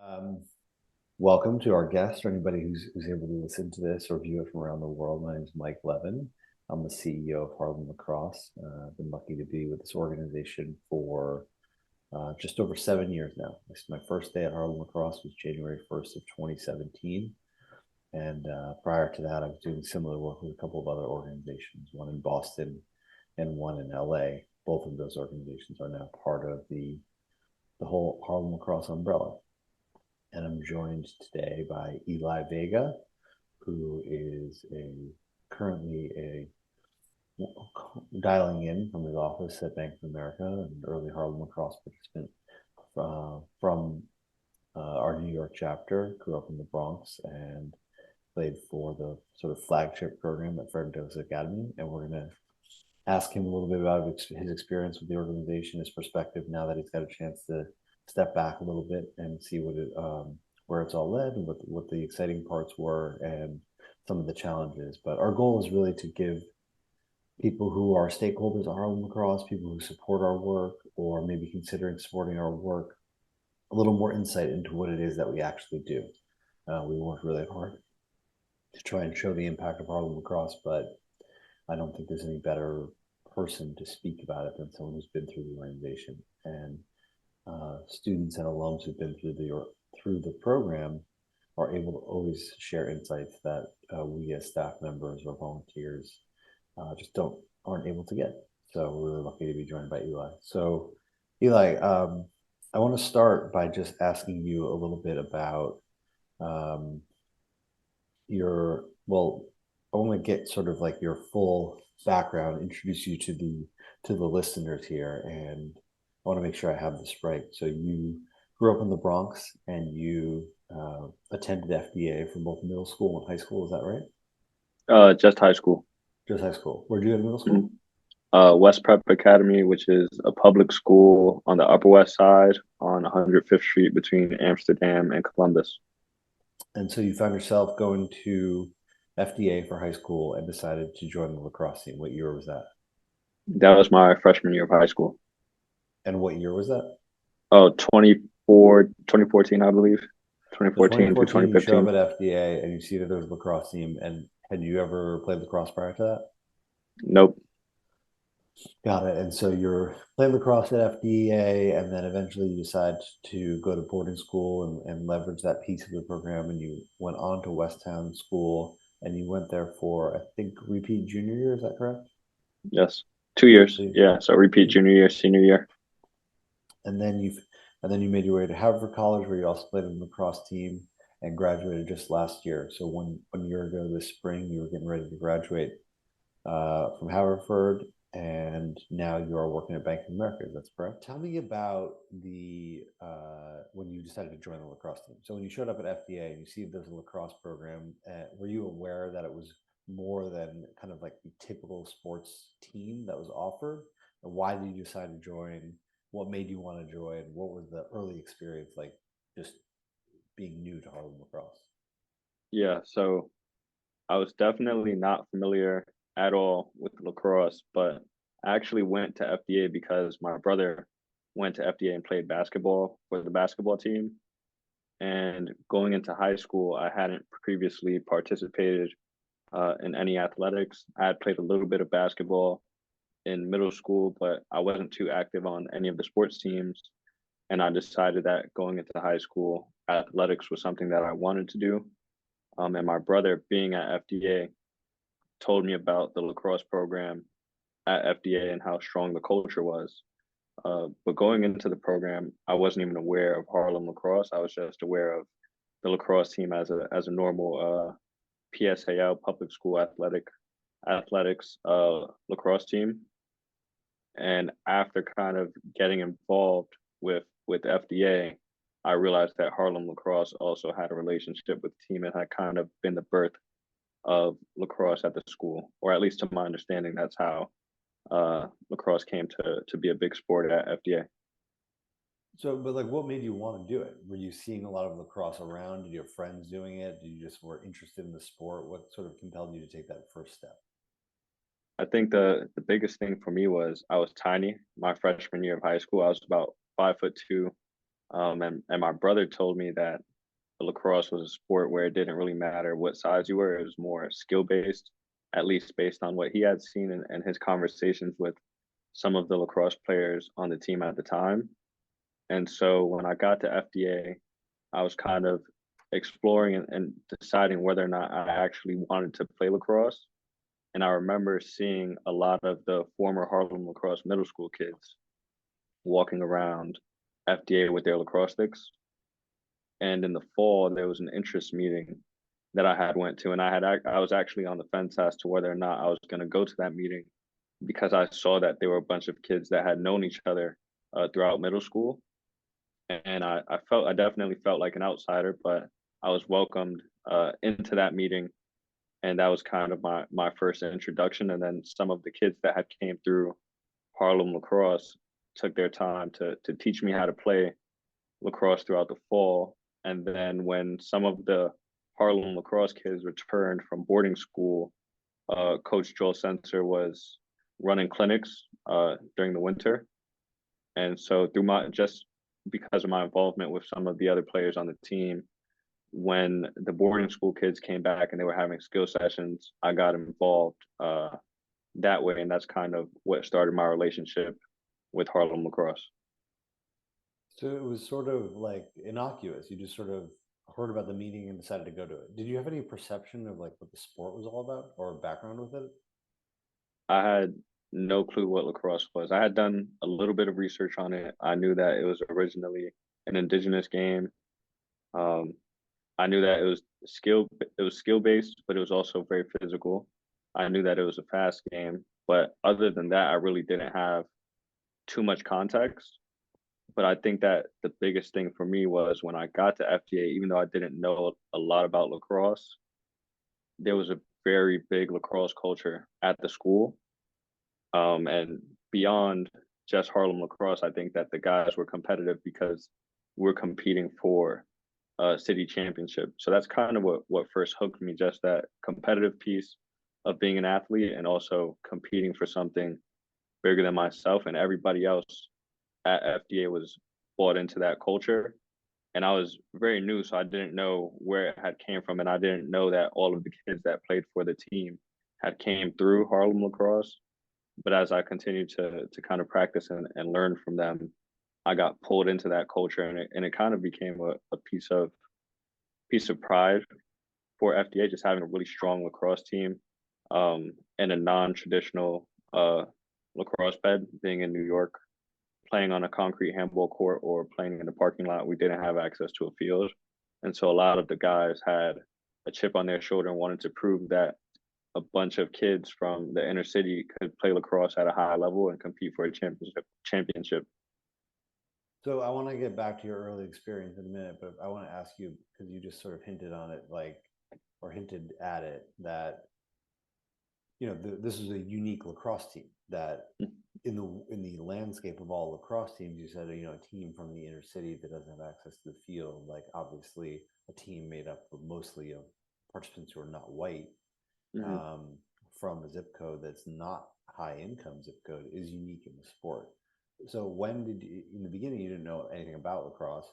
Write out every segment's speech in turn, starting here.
Um, Welcome to our guest, or anybody who's able to listen to this or view it from around the world. My name is Mike Levin. I'm the CEO of Harlem Lacrosse. I've been lucky to be with this organization for just over 7 years now. My first day at Harlem Lacrosse was January 1st of 2017. And prior to that, I was doing similar work with a couple of other organizations, one in Boston and one in LA. Both of those organizations are now part of the whole Harlem Lacrosse umbrella. And I'm joined today by Eli Vega, who is currently a dialing in from his office at Bank of America, an early Harlem Lacrosse participant from our New York chapter. Grew up in the Bronx and played for the sort of flagship program at Fred Douglass Academy. And we're going to ask him a little bit about his experience with the organization, his perspective now that he's got a chance to step back a little bit and see where it's all led and what the exciting parts were and some of the challenges. But our goal is really to give people who are stakeholders of Harlem Lacrosse, people who support our work or maybe considering supporting our work, a little more insight into what it is that we actually do. We work really hard to try and show the impact of Harlem Lacrosse, but I don't think there's any better person to speak about it than someone who's been through the organization. And students and alums who've been through the program are able to always share insights that we as staff members or volunteers just aren't able to get. So we're really lucky to be joined by Eli. So Eli, I want to start by just asking you a little bit about um, well, I want to get sort of like your full background, introduce you to the listeners here, and I want to make sure I have this right. So you grew up in the Bronx and you attended FDA for both middle school and high school. Is that right? Just high school. Just high school. Where'd you go to middle Mhm. school? West Prep Academy, which is a public school on the Upper West Side on 105th Street between Amsterdam and Columbus. And so you found yourself going to FDA for high school and decided to join the lacrosse team. What year was that? That was my freshman year of high school. And what year was that? Oh, 2014, I believe. So 2014 to 2014, you show up 2015. at FDA and you see that there's a lacrosse team. And had you ever played lacrosse prior to that? Nope. Got it. And so you're playing lacrosse at FDA, and then eventually you decide to go to boarding school and leverage that piece of the program. And you went on to Westtown School, and you went there for, I think, repeat junior year. Is that correct? Yes. 2 years. So, Yeah. So repeat junior year, senior year. and then you made your way to Harvard College, where you also played on the lacrosse team and graduated just last year. So one year ago this spring, you were getting ready to graduate from Haverford, and now you are working at Bank of America. That's correct. Tell me about the when you decided to join the lacrosse team. So when you showed up at FDA and you see there's a lacrosse program, were you aware that it was more than kind of like the typical sports team that was offered? And why did you decide to join? What made you want to join? What was the early experience like, just being new to Harlem lacrosse? Yeah. So I was definitely not familiar at all with lacrosse, but I actually went to FDA because my brother went to FDA and played basketball for the basketball team. And going into high school, I hadn't previously participated in any athletics. I had played a little bit of basketball in middle school, but I wasn't too active on any of the sports teams. And I decided that going into high school, athletics was something that I wanted to do. And my brother, being at FDA, told me about the lacrosse program at FDA and how strong the culture was. But going into the program, I wasn't even aware of Harlem lacrosse. I was just aware of the lacrosse team as a normal PSAL public school athletics lacrosse team. And after kind of getting involved with FDA, I realized that Harlem lacrosse also had a relationship with the team and had kind of been the birth of lacrosse at the school, or at least to my understanding, that's how lacrosse came to be a big sport at FDA. So, but like, what made you want to do it? Were you seeing a lot of lacrosse around? Did you have friends doing it? Did you just were interested in the sport? What sort of compelled you to take that first step? I think the biggest thing for me was I was tiny. My freshman year of high school, I was about 5'2", And my brother told me that lacrosse was a sport where it didn't really matter what size you were. It was more skill based, at least based on what he had seen and his conversations with some of the lacrosse players on the team at the time. And so when I got to FDA, I was kind of exploring and deciding whether or not I actually wanted to play lacrosse. And I remember seeing a lot of the former Harlem lacrosse middle school kids walking around FDA with their lacrosse sticks. And in the fall, there was an interest meeting that I had went to, and I was actually on the fence as to whether or not I was going to go to that meeting because I saw that there were a bunch of kids that had known each other throughout middle school, and I definitely felt like an outsider, but I was welcomed into that meeting, and that was kind of my first introduction. And then some of the kids that had came through Harlem lacrosse took their time to teach me how to play lacrosse throughout the fall. And then when some of the Harlem lacrosse kids returned from boarding school, Coach Joel Sensor was running clinics during the winter. And so through my just because of my involvement with some of the other players on the team, when the boarding school kids came back and they were having skill sessions, I got involved that way, and that's kind of what started my relationship with Harlem lacrosse. So it was sort of like innocuous. You just sort of heard about the meeting and decided to go to it. Did you have any perception of like what the sport was all about or background with it? I had no clue what lacrosse was. I had done a little bit of research on it. I knew that it was originally an indigenous game. Um, I knew that it was skill based, but it was also very physical. I knew that it was a fast game, but other than that, I really didn't have too much context. But I think that the biggest thing for me was when I got to FTA, even though I didn't know a lot about lacrosse, there was a very big lacrosse culture at the school. And beyond just Harlem lacrosse, I think that the guys were competitive because we're competing for a city championship. So that's kind of what first hooked me, just that competitive piece of being an athlete and also competing for something bigger than myself. And everybody else at FDA was bought into that culture. And I was very new, so I didn't know where it had came from, and I didn't know that all of the kids that played for the team had came through Harlem lacrosse. But as I continued to kind of practice and learn from them, I got pulled into that culture, and it kind of became a piece of pride for FDA, just having a really strong lacrosse team, and a non-traditional lacrosse bed, being in New York, playing on a concrete handball court or playing in the parking lot. We didn't have access to a field, and so a lot of the guys had a chip on their shoulder and wanted to prove that a bunch of kids from the inner city could play lacrosse at a high level and compete for a championship. So I want to get back to your early experience in a minute, but I want to ask you because you just sort of hinted on it, like, or hinted at it, that this is a unique lacrosse team that in the landscape of all lacrosse teams, you said a team from the inner city that doesn't have access to the field, like obviously a team made up of mostly of participants who are not white, Mm-hmm. um, from a zip code that's not high income zip code is unique in the sport. So when did you, in the beginning, you didn't know anything about lacrosse?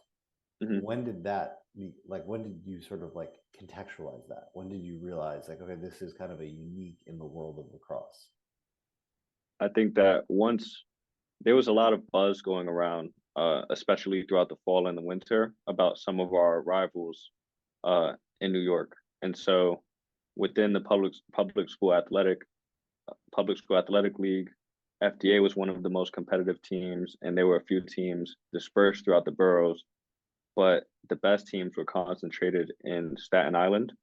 Mm-hmm. When did that like when did you sort of like contextualize that? When did you realize like, okay, this is kind of a unique in the world of lacrosse? I think that once there was a lot of buzz going around, especially throughout the fall and the winter, about some of our rivals in New York, and so within the public school athletic league, FDA was one of the most competitive teams, and there were a few teams dispersed throughout the boroughs, but the best teams were concentrated in Staten Island,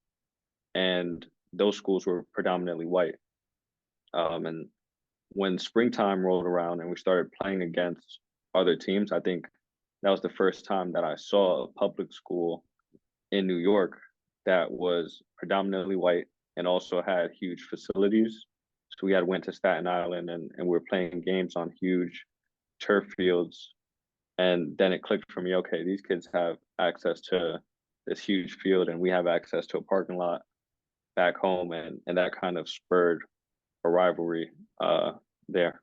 and those schools were predominantly white. And when springtime rolled around and we started playing against other teams, I think that was the first time that I saw a public school in New York that was predominantly white and also had huge facilities. So we had went to Staten Island and we were playing games on huge turf fields. And then it clicked for me, okay, these kids have access to this huge field and we have access to a parking lot back home, and that kind of spurred a rivalry there.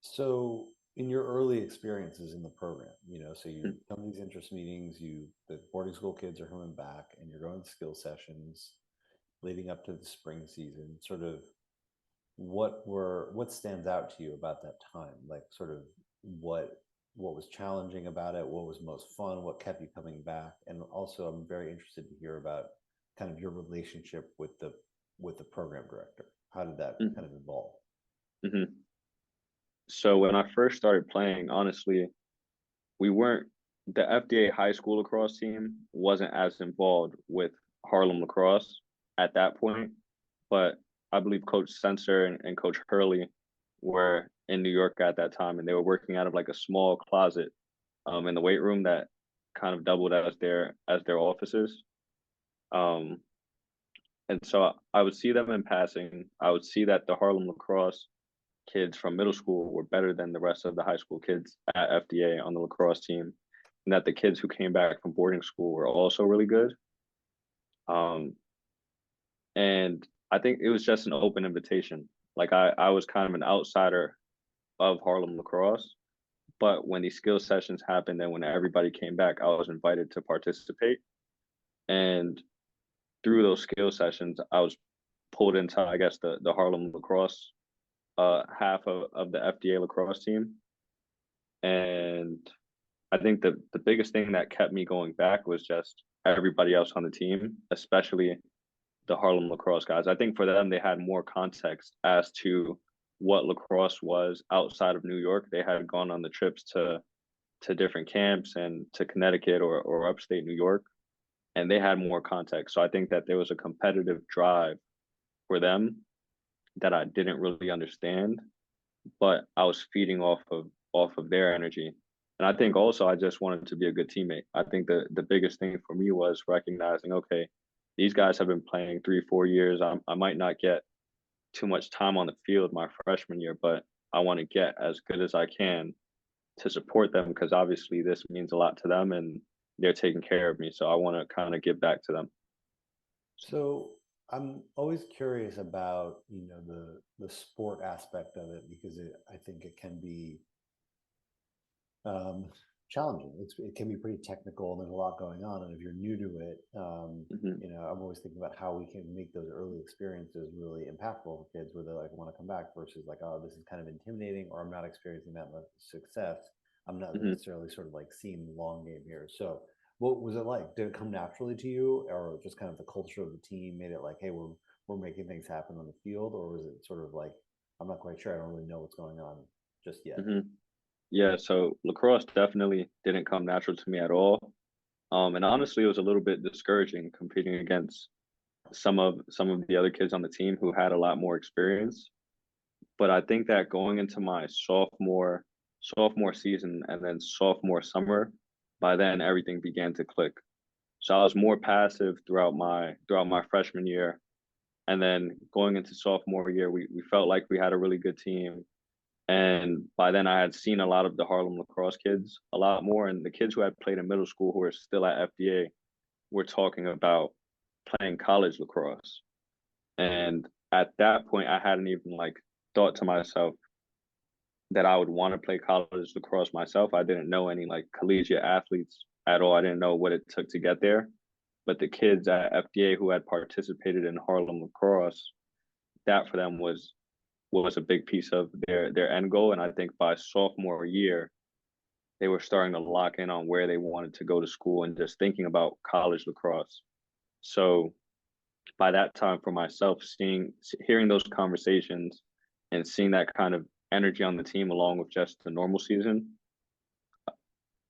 So in your early experiences in the program, so you Mm. come to these interest meetings, the boarding school kids are coming back and you're going to skill sessions leading up to the spring season, sort of what stands out to you about that time? Like sort of what was challenging about it, what was most fun, what kept you coming back? And also I'm very interested to hear about kind of your relationship with the program director. How did that Mm. kind of evolve? Mhm. So when I first started playing, honestly, we weren't the FDA high school lacrosse team wasn't as involved with Harlem lacrosse at that point, but I believe Coach Sensor and Coach Hurley were in New York at that time, and they were working out of like a small closet in the weight room that kind of doubled as their offices. Um, and so I would see them in passing. I would see that the Harlem lacrosse kids from middle school were better than the rest of the high school kids at FDA on the lacrosse team, and that the kids who came back from boarding school were also really good. Um, and I think it was just an open invitation. Like I was kind of an outsider of Harlem lacrosse, but when these skill sessions happened and when everybody came back, I was invited to participate. And through those skill sessions, I was pulled into, I guess, the Harlem lacrosse half of the FDA lacrosse team. And I think the biggest thing that kept me going back was just everybody else on the team, especially the Harlem lacrosse guys. I think for them, they had more context as to what lacrosse was outside of New York. They had gone on the trips to different camps and to Connecticut or upstate New York, and they had more context. So I think that there was a competitive drive for them that I didn't really understand, but I was feeding off of their energy. And I think also I just wanted to be a good teammate. I think the biggest thing for me was recognizing, okay, these guys have been playing 3 4 years. I might not get too much time on the field my freshman year, but I want to get as good as I can to support them because obviously this means a lot to them and they're taking care of me. So I want to kind of give back to them. So I'm always curious about, the sport aspect of it because I think it can be um, challenging. It can be pretty technical and there's a lot going on. And if you're new to it, Hmm. I'm always thinking about how we can make those early experiences really impactful for kids where they like want to come back versus like, oh, this is kind of intimidating or I'm not experiencing that much success. I'm not Hmm. necessarily sort of like seeing the long game here. So what was it like? Did it come naturally to you or just kind of the culture of the team made it like, hey, we're making things happen on the field, or was it sort of like, I'm not quite sure, I don't really know what's going on just yet? Hmm. Yeah, so lacrosse definitely didn't come natural to me at all. And honestly, it was a little bit discouraging competing against some of the other kids on the team who had a lot more experience. But I think that going into my sophomore season and then sophomore summer, by then everything began to click. So I was more passive throughout my freshman year. And then going into sophomore year, we felt like we had a really good team. And by then I had seen a lot of the Harlem lacrosse kids a lot more. And the kids who had played in middle school who were still at FDA were talking about playing college lacrosse. And at that point, I hadn't even like thought to myself that I would want to play college lacrosse myself. I didn't know any like collegiate athletes at all. I didn't know what it took to get there. But the kids at FDA who had participated in Harlem lacrosse, that for them was a big piece of their end goal. And I think by sophomore year, they were starting to lock in on where they wanted to go to school and just thinking about college lacrosse. So by that time for myself, hearing those conversations and seeing that kind of energy on the team along with just the normal season,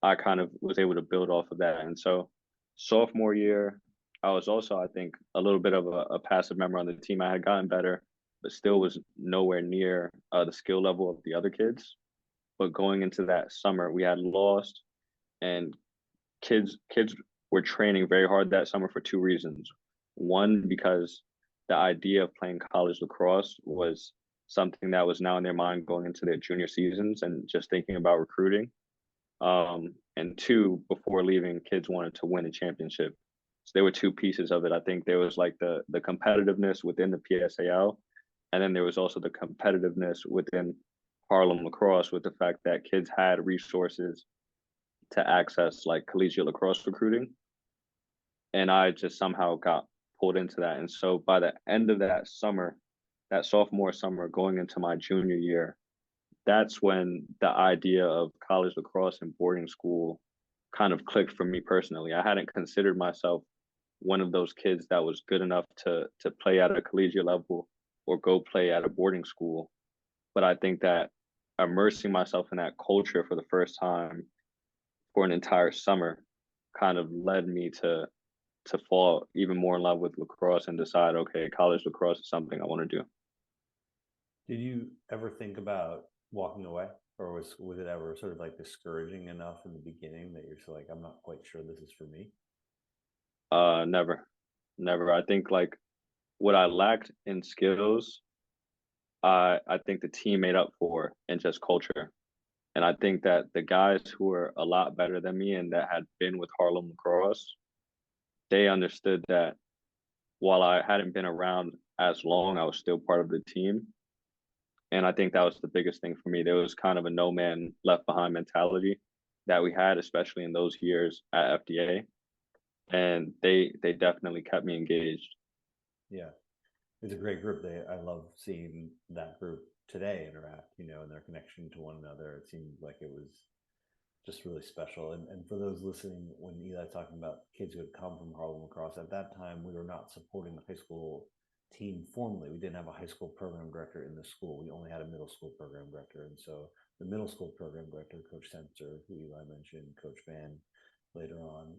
I kind of was able to build off of that. And so sophomore year, I was also, I think, a little bit of a passive member on the team. I had gotten better, but still was nowhere near the skill level of the other kids. But going into that summer, we had lost, and kids were training very hard that summer for two reasons. One, because the idea of playing college lacrosse was something that was now in their mind going into their junior seasons and just thinking about recruiting. And two, before leaving, kids wanted to win a championship. So there were two pieces of it. I think there was like the competitiveness within the PSAL, and then there was also the competitiveness within Harlem lacrosse with the fact that kids had resources to access like collegiate lacrosse recruiting. And I just somehow got pulled into that. And so by the end of that summer, that sophomore summer going into my junior year, that's when the idea of college lacrosse and boarding school kind of clicked for me personally. I hadn't considered myself one of those kids that was good enough to play at a collegiate level or go play at a boarding school. But I think that immersing myself in that culture for the first time for an entire summer kind of led me to fall even more in love with lacrosse and decide, okay, college lacrosse is something I want to do. Did you ever think about walking away, or was it ever sort of like discouraging enough in the beginning that you're like, I'm not quite sure this is for me? Never, never. I think like what I lacked in skills, I think the team made up for in just culture. And I think that the guys who were a lot better than me and that had been with Harlem lacrosse, they understood that while I hadn't been around as long, I was still part of the team. And I think that was the biggest thing for me. There was kind of a no man left behind mentality that we had, especially in those years at FDA. And they definitely kept me engaged. Yeah, it's a great group. I love seeing that group today interact, and their connection to one another. It seemed like it was just really special. And for those listening, when Eli's talking about kids who had come from Harlem Lacrosse, at that time we were not supporting the high school team formally. We didn't have a high school program director in the school. We only had a middle school program director. And so the middle school program director, Coach Sensor, who Eli mentioned, Coach Van later on,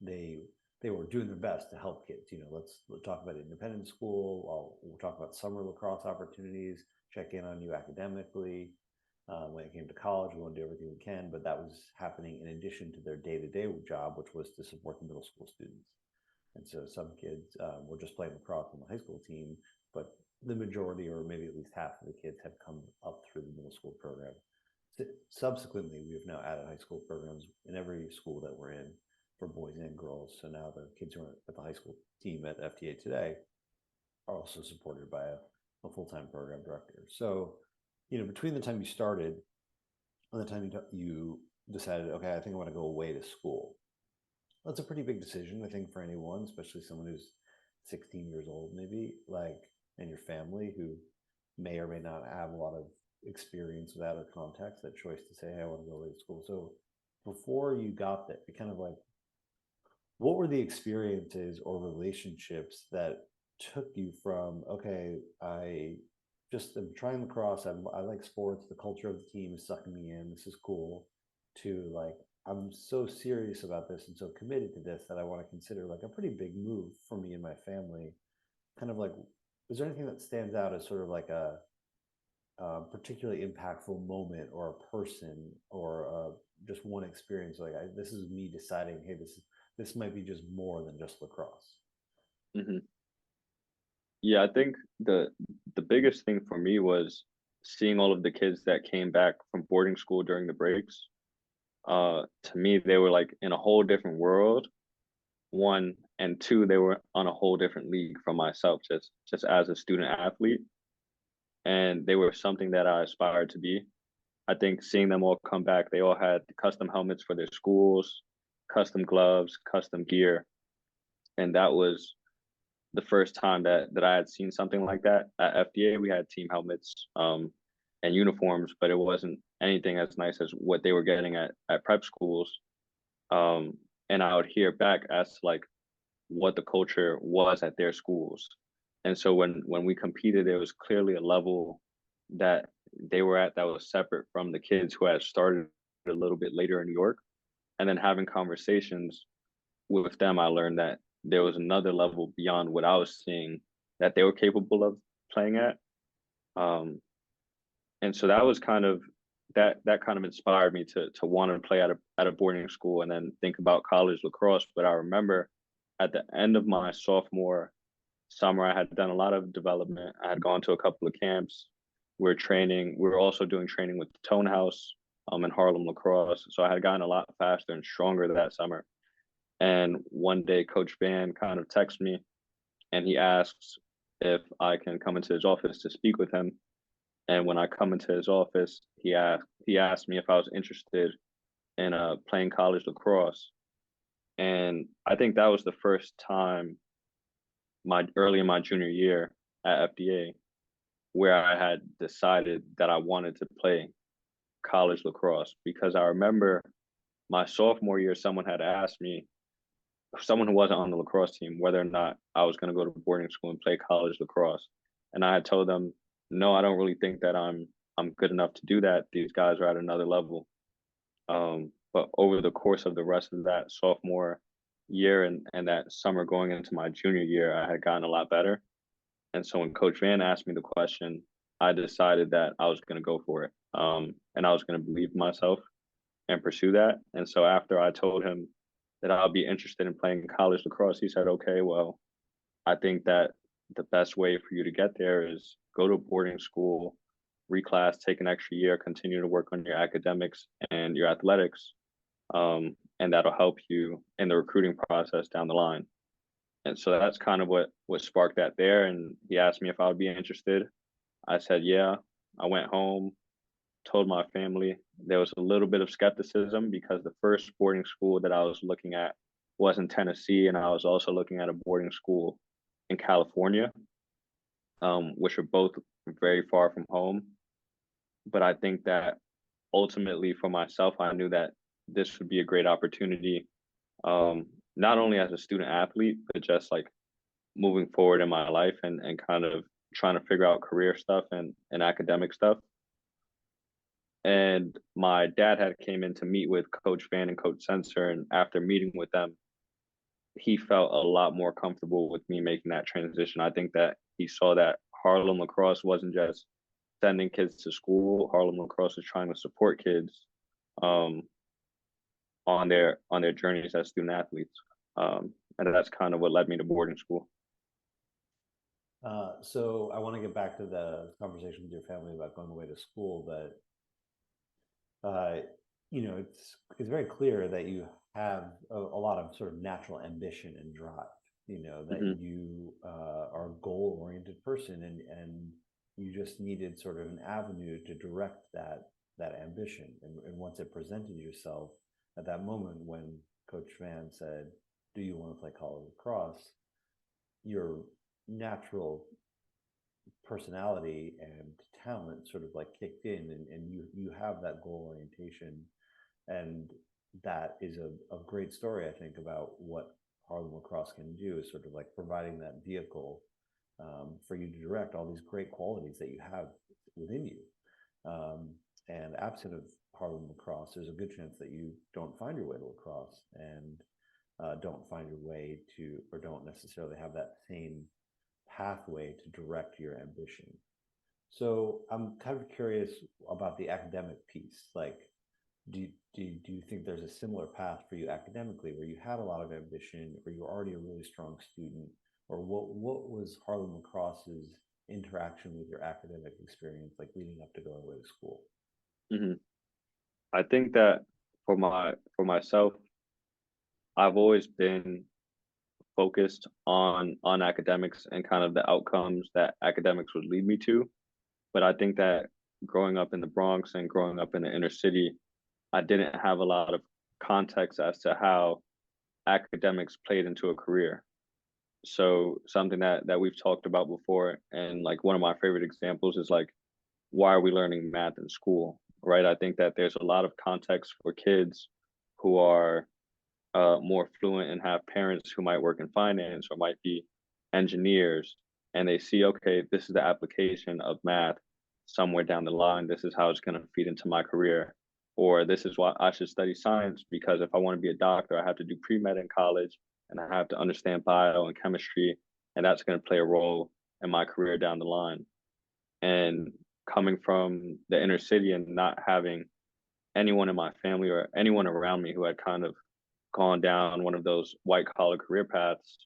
they they were doing their best to help kids. Let's talk about independent school. We'll talk about summer lacrosse opportunities, check in on you academically, when it came to college. We want to do everything we can, but that was happening in addition to their day-to-day job, which was to support the middle school students. And so some kids were just playing lacrosse on the high school team, but the majority, or maybe at least half of the kids, had come up through the middle school program. Subsequently, we have now added high school programs in every school that we're in for boys and girls. So now the kids who are at the high school team at FTA today are also supported by a full-time program director. So, between the time you started and the time you decided, okay, I think I want to go away to school, that's a pretty big decision, I think, for anyone, especially someone who's 16 years old, maybe, and your family who may or may not have a lot of experience with that or context, that choice to say, hey, I want to go away to school. So before you got there, kind of like, what were the experiences or relationships that took you from, okay, I just am trying lacrosse, I like sports, the culture of the team is sucking me in, this is cool, to like, I'm so serious about this and so committed to this that I want to consider like a pretty big move for me and my family. Kind of like, is there anything that stands out as sort of like particularly impactful moment or a person or just one experience? Like, this is me deciding, hey, this might be just more than just lacrosse. Hmm. Yeah, I think the biggest thing for me was seeing all of the kids that came back from boarding school during the breaks. To me, they were like in a whole different world. One and two, they were on a whole different league from myself, just as a student athlete, and they were something that I aspired to be. I think seeing them all come back, they all had custom helmets for their schools, custom gloves, custom gear, and that was the first time that I had seen something like that. At FDA, we had team helmets and uniforms, but it wasn't anything as nice as what they were getting at prep schools. Um, and I would hear back as to like what the culture was at their schools. And so when we competed, there was clearly a level that they were at that was separate from the kids who had started a little bit later in New York. And then having conversations with them, I learned that there was another level beyond what I was seeing that they were capable of playing at. Um, and so that was kind of that kind of inspired me to want to play at a boarding school and then think about college lacrosse. But I remember at the end of my sophomore summer, I had done a lot of development. I had gone to a couple of camps. We were training. We were also doing training with the Tone House in Harlem lacrosse. So I had gotten a lot faster and stronger that summer. And one day, Coach Van kind of texts me and he asks if I can come into his office to speak with him. And when I come into his office, he asked me if I was interested in playing college lacrosse. And I think that was the first time my early in my junior year at FDA where I had decided that I wanted to play college lacrosse, because I remember my sophomore year, someone had asked me, someone who wasn't on the lacrosse team, whether or not I was going to go to boarding school and play college lacrosse. And I had told them, no, I don't really think that I'm good enough to do that. These guys are at another level. But over the course of the rest of that sophomore year and that summer going into my junior year, I had gotten a lot better. And so when Coach Van asked me the question, I decided that I was going to go for it. And I was going to believe in myself and pursue that. And so after I told him that I'll be interested in playing college lacrosse, he said, okay, well, I think that the best way for you to get there is go to boarding school, reclass, take an extra year, continue to work on your academics and your athletics. And that'll help you in the recruiting process down the line. And so that's kind of what sparked that there. And he asked me if I would be interested. I said, yeah. I went home, told my family. There was a little bit of skepticism because the first boarding school that I was looking at was in Tennessee, and I was also looking at a boarding school in California, which are both very far from home. But I think that ultimately for myself, I knew that this would be a great opportunity, not only as a student athlete, but just like moving forward in my life and kind of trying to figure out career stuff and academic stuff. And my dad had came in to meet with Coach Van and Coach Sensor, and after meeting with them, he felt a lot more comfortable with me making that transition. I think that he saw that Harlem lacrosse wasn't just sending kids to school. Harlem lacrosse is trying to support kids um, on their journeys as student athletes, and that's kind of what led me to boarding school. So I want to get back to the conversation with your family about going away to school, but uh, it's very clear that you have a lot of sort of natural ambition and drive. That Hmm. you are a goal-oriented person, and you just needed sort of an avenue to direct that ambition. And once it presented yourself at that moment when Coach Van said, "Do you want to play college lacrosse?" Your natural personality and talent sort of like kicked in, and you have that goal orientation, and that is a great story, I think, about what Harlem Lacrosse can do, is sort of like providing that vehicle for you to direct all these great qualities that you have within you. um, and absent of Harlem Lacrosse, there's a good chance that you don't find your way to lacrosse, and don't find your way to, or don't necessarily have that same pathway to direct your ambition. So I'm kind of curious about the academic piece. Like, do you think there's a similar path for you academically, where you had a lot of ambition, or you're already a really strong student, or what was Harlem Lacrosse's interaction with your academic experience like leading up to going away to school? Hmm. I think that for myself, I've always been focused on academics and kind of the outcomes that academics would lead me to. But I think that growing up in the Bronx and growing up in the inner city, I didn't have a lot of context as to how academics played into a career. So something that we've talked about before, and like one of my favorite examples is like, why are we learning math in school, right? I think that there's a lot of context for kids who are more fluent and have parents who might work in finance or might be engineers, and they see, okay, this is the application of math somewhere down the line. This is how it's going to feed into my career. Or this is why I should study science, because if I want to be a doctor, I have to do pre-med in college and I have to understand bio and chemistry, and that's going to play a role in my career down the line. And coming from the inner city and not having anyone in my family or anyone around me who had kind of gone down one of those white collar career paths,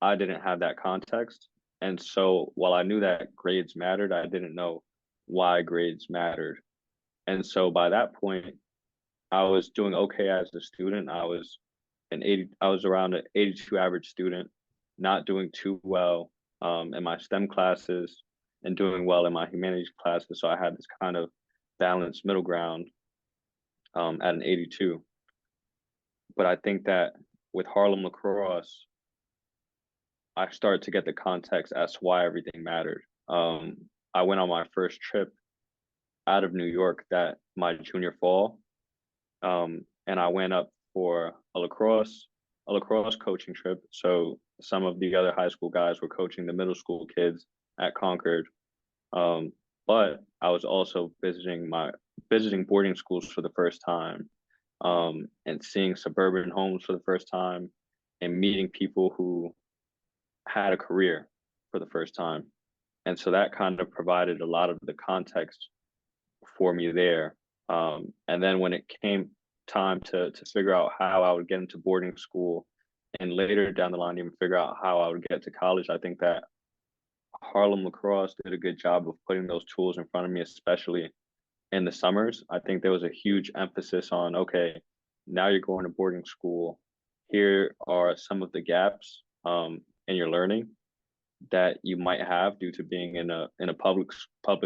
I didn't have that context. And so while I knew that grades mattered, I didn't know why grades mattered. And so by that point, I was doing okay as a student. I was around an 82 average student, not doing too well in my STEM classes. and doing well in my humanities classes. So I had this kind of balanced middle ground at an 82. But I think that with Harlem lacrosse, I started to get the context as to why everything mattered. I went on my first trip out of New York that my junior fall, and I went up for a lacrosse coaching trip. So some of the other high school guys were coaching the middle school kids at Concord, but I was also visiting boarding schools for the first time, and seeing suburban homes for the first time, and meeting people who had a career for the first time. And so that kind of provided a lot of the context for me there. And then when it came time to figure out how I would get into boarding school and later down the line even figure out how I would get to college, I think that Harlem lacrosse did a good job of putting those tools in front of me, especially in the summers. I think there was a huge emphasis on, okay, now you're going to boarding school. Here are some of the gaps in your learning that you might have due to being in a public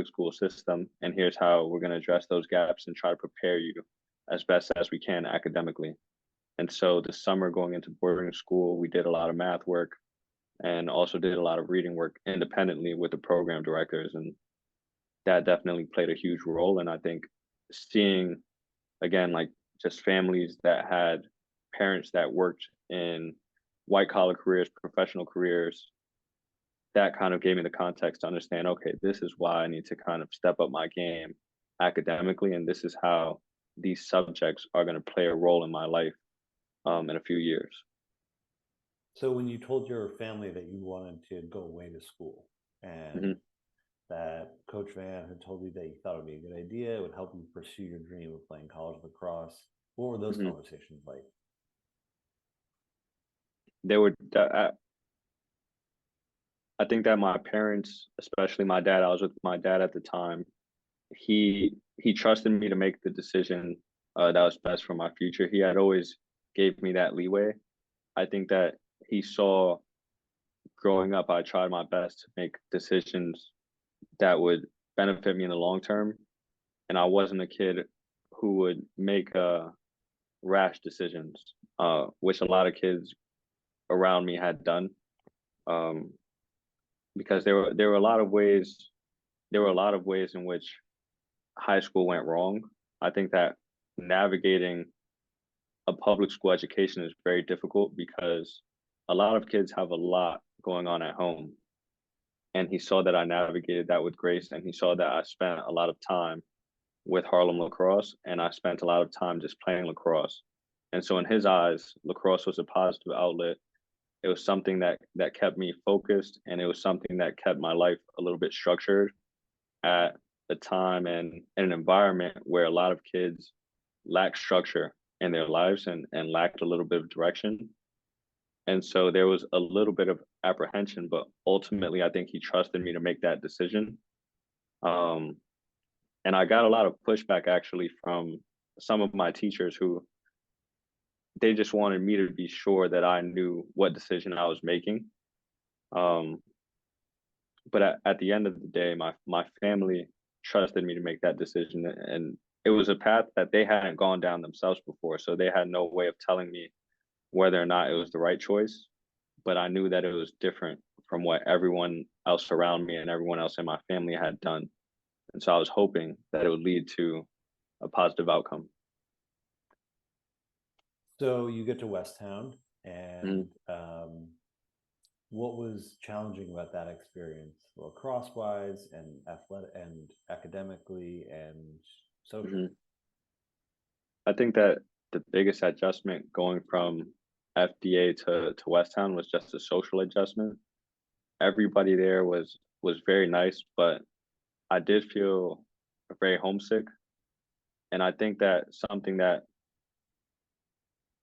school system, and here's how we're going to address those gaps and try to prepare you as best as we can academically. And so this summer going into boarding school, we did a lot of math work and also did a lot of reading work independently with the program directors, and that definitely played a huge role. And I think seeing again like just families that had parents that worked in white collar careers, professional careers, that kind of gave me the context to understand, okay, this is why I need to kind of step up my game academically, and this is how these subjects are going to play a role in my life in a few years. So when you told your family that you wanted to go away to school and Hmm. that Coach Van had told you that you thought it would be a good idea, it would help you pursue your dream of playing college lacrosse, what were those Hmm. conversations like? They were, I think that my parents, especially my dad, I was with my dad at the time. He trusted me to make the decision that was best for my future. He had always gave me that leeway. I think that he saw growing up, I tried my best to make decisions that would benefit me in the long term. And I wasn't a kid who would make rash decisions, which a lot of kids around me had done. Um, because there were a lot of ways in which high school went wrong. I think that navigating a public school education is very difficult because a lot of kids have a lot going on at home. And he saw that I navigated that with grace, and he saw that I spent a lot of time with Harlem lacrosse, and I spent a lot of time just playing lacrosse. And so in his eyes, lacrosse was a positive outlet. It was something that kept me focused, and it was something that kept my life a little bit structured at a time and in an environment where a lot of kids lack structure in their lives and lacked a little bit of direction. And so there was a little bit of apprehension, but ultimately I think he trusted me to make that decision. Um, and I got a lot of pushback actually from some of my teachers who they just wanted me to be sure that I knew what decision I was making. Um, but at the end of the day, my family trusted me to make that decision, and it was a path that they hadn't gone down themselves before, so they had no way of telling me whether or not it was the right choice. But I knew that it was different from what everyone else around me and everyone else in my family had done, and so I was hoping that it would lead to a positive outcome. So you get to Westtown, Mm-hmm. and what was challenging about that experience, lacrosse wise and athletic and academically and socially? Mm-hmm. I think that the biggest adjustment going from FDA to Westtown was just a social adjustment. Everybody there was very nice, but I did feel very homesick. And I think that something that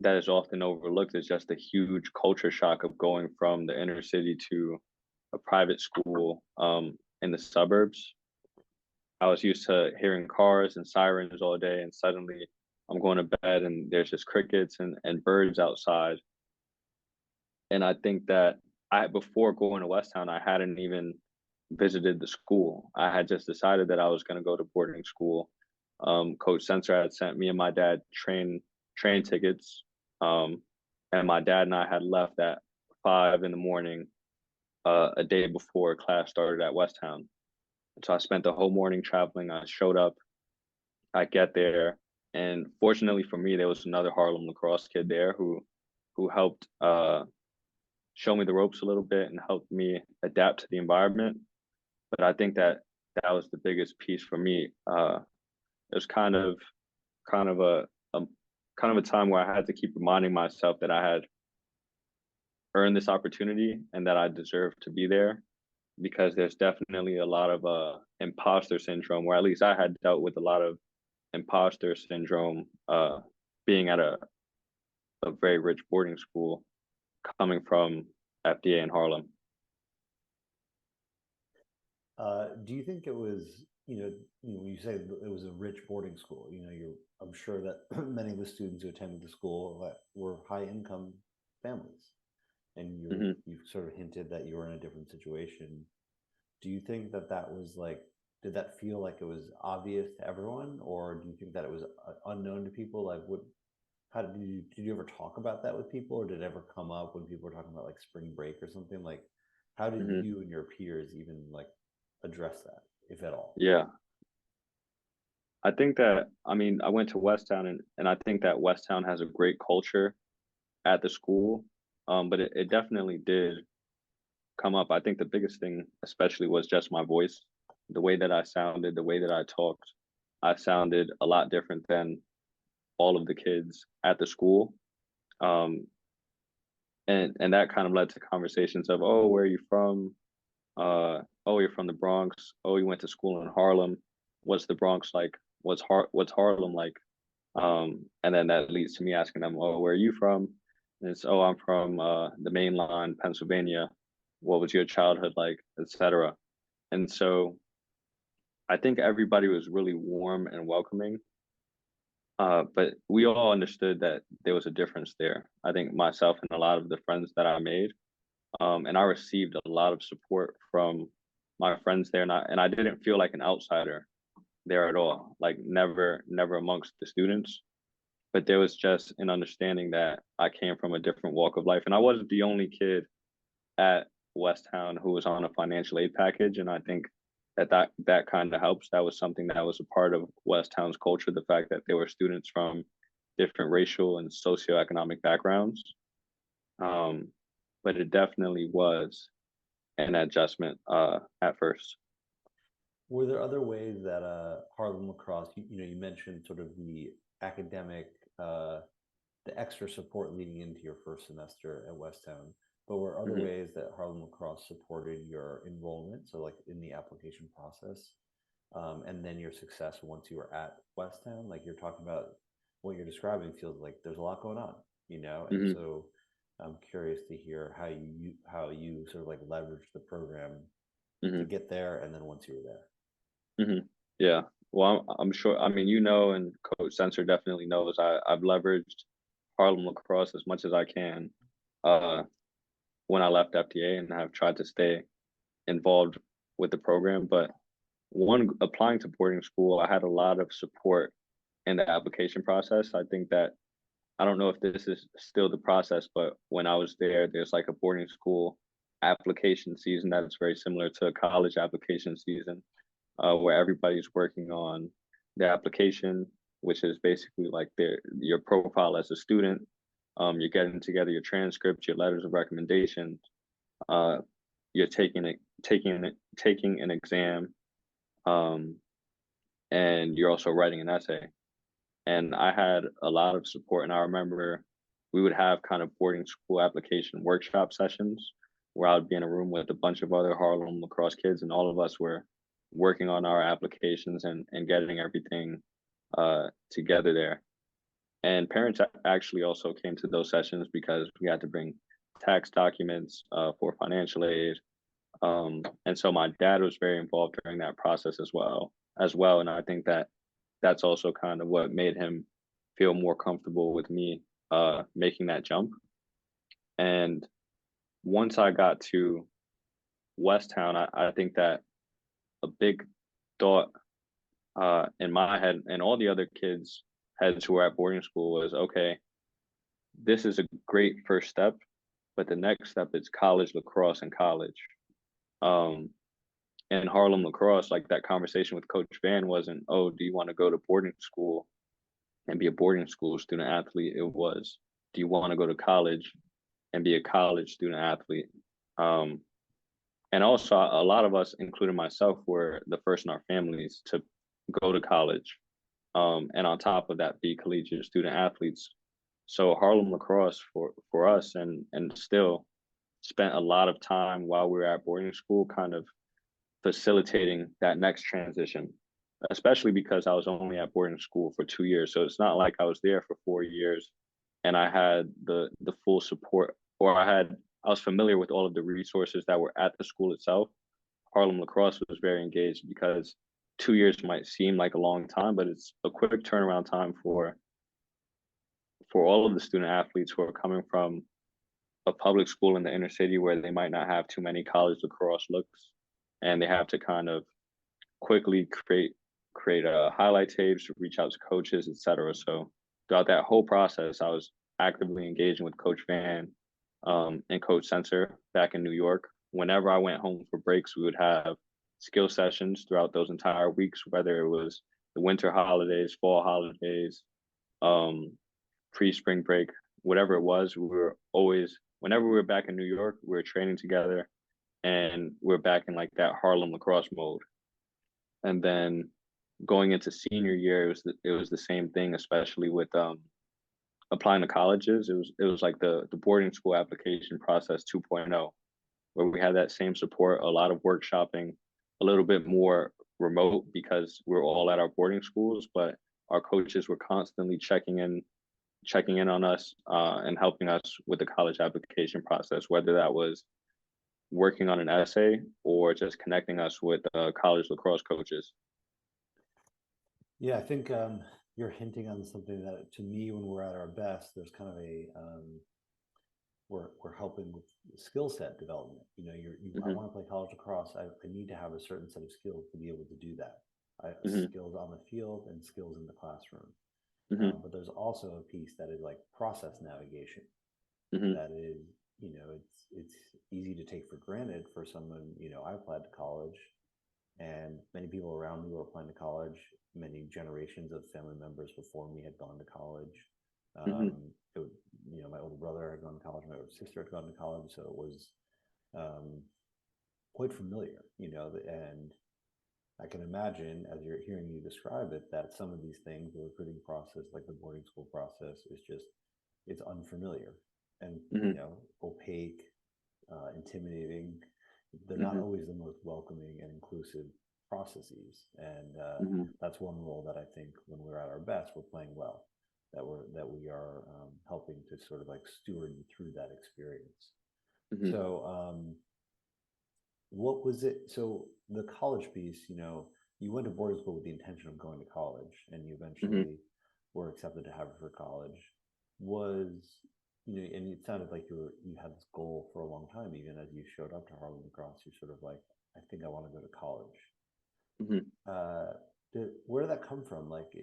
is often overlooked is just the huge culture shock of going from the inner city to a private school in the suburbs. I was used to hearing cars and sirens all day, and suddenly I'm going to bed and there's just crickets and birds outside. And I think that I before going to West Town, I hadn't even visited the school. I had just decided that I was going to go to boarding school. Coach Sensor had sent me and my dad train tickets, um, and my dad and I had left at 5 in the morning a day before class started at Westtown. So I spent the whole morning traveling. I showed up. I get there, and fortunately for me, there was another Harlem lacrosse kid there who helped show me the ropes a little bit and helped me adapt to the environment. But I think that that was the biggest piece for me. It was kind of a kind of a time where I had to keep reminding myself that I had earned this opportunity and that I deserved to be there, because there's definitely a lot of imposter syndrome, or at least I had dealt with a lot of imposter syndrome being at a very rich boarding school coming from FDA in Harlem. Do you think it was, when you say it was a rich boarding school, I'm sure that many of the students who attended the school were high income families, and Hmm. you've sort of hinted that you were in a different situation. Do you think that that was like, did that feel like it was obvious to everyone, or do you think that it was unknown to people? Like, how did you ever talk about that with people, or did it ever come up when people were talking about like spring break or something? Like, how did Hmm. you and your peers even like address that, if at all? Yeah, I think that, I mean, I went to Westtown, and I think that Westtown has a great culture at the school. But it definitely did come up. I think the biggest thing, especially, was just my voice, the way that I sounded, the way that I talked. I sounded a lot different than all of the kids at the school. Um, and that kind of led to conversations of, oh, where are you from? Oh, you're from the Bronx. Oh, you went to school in Harlem. What's the Bronx like? What's Harlem like? And then that leads to me asking them, oh, where are you from? And it's, oh, I'm from the main line, Pennsylvania. What was your childhood like, etc. And so I think everybody was really warm and welcoming. But we all understood that there was a difference there. I think myself and a lot of the friends that I made, and I received a lot of support from my friends there, and I didn't feel like an outsider there at all. Like never amongst the students, but there was just an understanding that I came from a different walk of life, and I wasn't the only kid at Westtown who was on a financial aid package, and I think that kind of helps. That was something that was a part of Westtown's culture, the fact that there were students from different racial and socioeconomic backgrounds. Um, but it definitely was an adjustment at first. Were there other ways that Harlem lacrosse, you mentioned sort of the academic, the extra support leading into your first semester at Westtown, but were other Hmm. ways that Harlem lacrosse supported your enrollment? So like in the application process, and then your success once you were at Westtown, like you're talking about what you're describing feels like there's a lot going on, and Hmm. so I'm curious to hear how you sort of like leverage the program to Hmm. get there, and then once you were there. Hmm. Yeah. Well, I'm sure. I mean, and Coach Sensor definitely knows. I've leveraged Harlem lacrosse as much as I can uh, when I left FDA, and have tried to stay involved with the program. But one, applying to boarding school, I had a lot of support in the application process. I think that, I don't know if this is still the process, but when I was there, there's like a boarding school application season that's very similar to a college application season, where everybody's working on the application, which is basically like your profile as a student. You're getting together your transcripts, your letters of recommendation. Uh, you're taking an exam, um, and you're also writing an essay. And I had a lot of support, and I remember we would have kind of boarding school application workshop sessions where I would be in a room with a bunch of other Harlem lacrosse kids, and all of us were working on our applications and getting everything together there. And parents actually also came to those sessions because we had to bring tax documents for financial aid. And so my dad was very involved during that process as well. And I think that that's also kind of what made him feel more comfortable with me making that jump. And once I got to West Town, I think that a big thought in my head and all the other kids' heads who were at boarding school was, okay, this is a great first step, but the next step is college lacrosse and college. Um, and Harlem lacrosse, like that conversation with Coach Van wasn't, oh, do you want to go to boarding school and be a boarding school student athlete? It was, do you want to go to college and be a college student athlete? Um, and also, a lot of us, including myself, were the first in our families to go to college. And on top of that, be collegiate student athletes. So Harlem lacrosse for us and still spent a lot of time while we were at boarding school, kind of facilitating that next transition, especially because I was only at boarding school for 2 years. So it's not like I was there for 4 years and I had the full support, or I was familiar with all of the resources that were at the school itself. Harlem lacrosse was very engaged because 2 years might seem like a long time, but it's a quick turnaround time for all of the student athletes who are coming from a public school in the inner city where they might not have too many college lacrosse looks, and they have to kind of quickly create highlight tapes, reach out to coaches, etc. So throughout that whole process, I was actively engaging with Coach Van and Coach Sensor back in New York. Whenever I went home for breaks, we would have skill sessions throughout those entire weeks, whether it was the winter holidays, fall holidays, um, pre-spring break, whatever it was. We were always, whenever we were back in New York, we were training together, and we're back in like that Harlem lacrosse mode. And then going into senior year, it was the same thing, especially with applying to colleges. It was like the boarding school application process 2.0, where we had that same support, a lot of workshopping, a little bit more remote because we're all at our boarding schools, but our coaches were constantly checking in on us and helping us with the college application process, whether that was working on an essay or just connecting us with college lacrosse coaches. Yeah, I think you're hinting on something that to me, when we're at our best, there's kind of a we're helping with skill set development. You know, I Mm-hmm, want to play college lacrosse. I need to have a certain set of skills to be able to do that. mm-hmm, Skills on the field and skills in the classroom. mm-hmm, But there's also a piece that is like process navigation. mm-hmm, That is, it's easy to take for granted for someone. I applied to college, and many people around me were applying to college. Many generations of family members before me had gone to college. mm-hmm, It, my older brother had gone to college, my older sister had gone to college, so it was um, quite familiar, and I can imagine, as you're hearing you describe it, that some of these things, the recruiting process, like the boarding school process, is just it's unfamiliar and mm-hmm, opaque, intimidating. They're not mm-hmm, always the most welcoming and inclusive processes, and mm-hmm, that's one role that I think when we're at our best, we're playing well. That we are helping to sort of like steward you through that experience. mm-hmm, So, what was it? So the college piece, you went to boarding school with the intention of going to college, and you mm-hmm, eventually were accepted to Harvard for college. Was and it sounded like you had this goal for a long time, even as you showed up to Harlem Cross. You're sort of like, I think I want to go to college. mm-hmm. Uh, where did that come from? Like,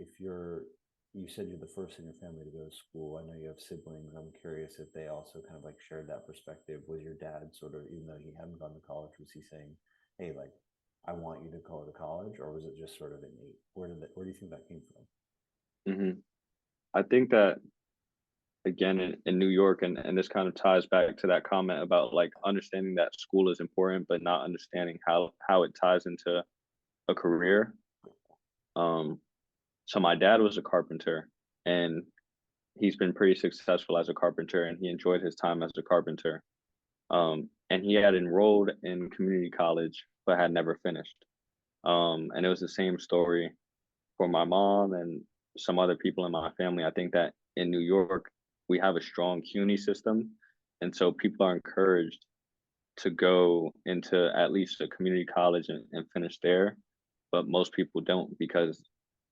you said you're the first in your family to go to school. I know you have siblings. I'm curious if they also kind of like shared that perspective. Was your dad sort of, even though he hadn't gone to college, was he saying, "Hey, like, I want you to go to college," or was it just sort of innate? Where do you think that came from? Mm-hmm. I think that again in New York, and this kind of ties back to that comment about like understanding that school is important, but not understanding how it ties into a career. Um, so my dad was a carpenter, and he's been pretty successful as a carpenter, and he enjoyed his time as a carpenter. And he had enrolled in community college, but had never finished. And it was the same story for my mom and some other people in my family. I think that in New York, we have a strong CUNY system. And so people are encouraged to go into at least a community college and finish there. But most people don't because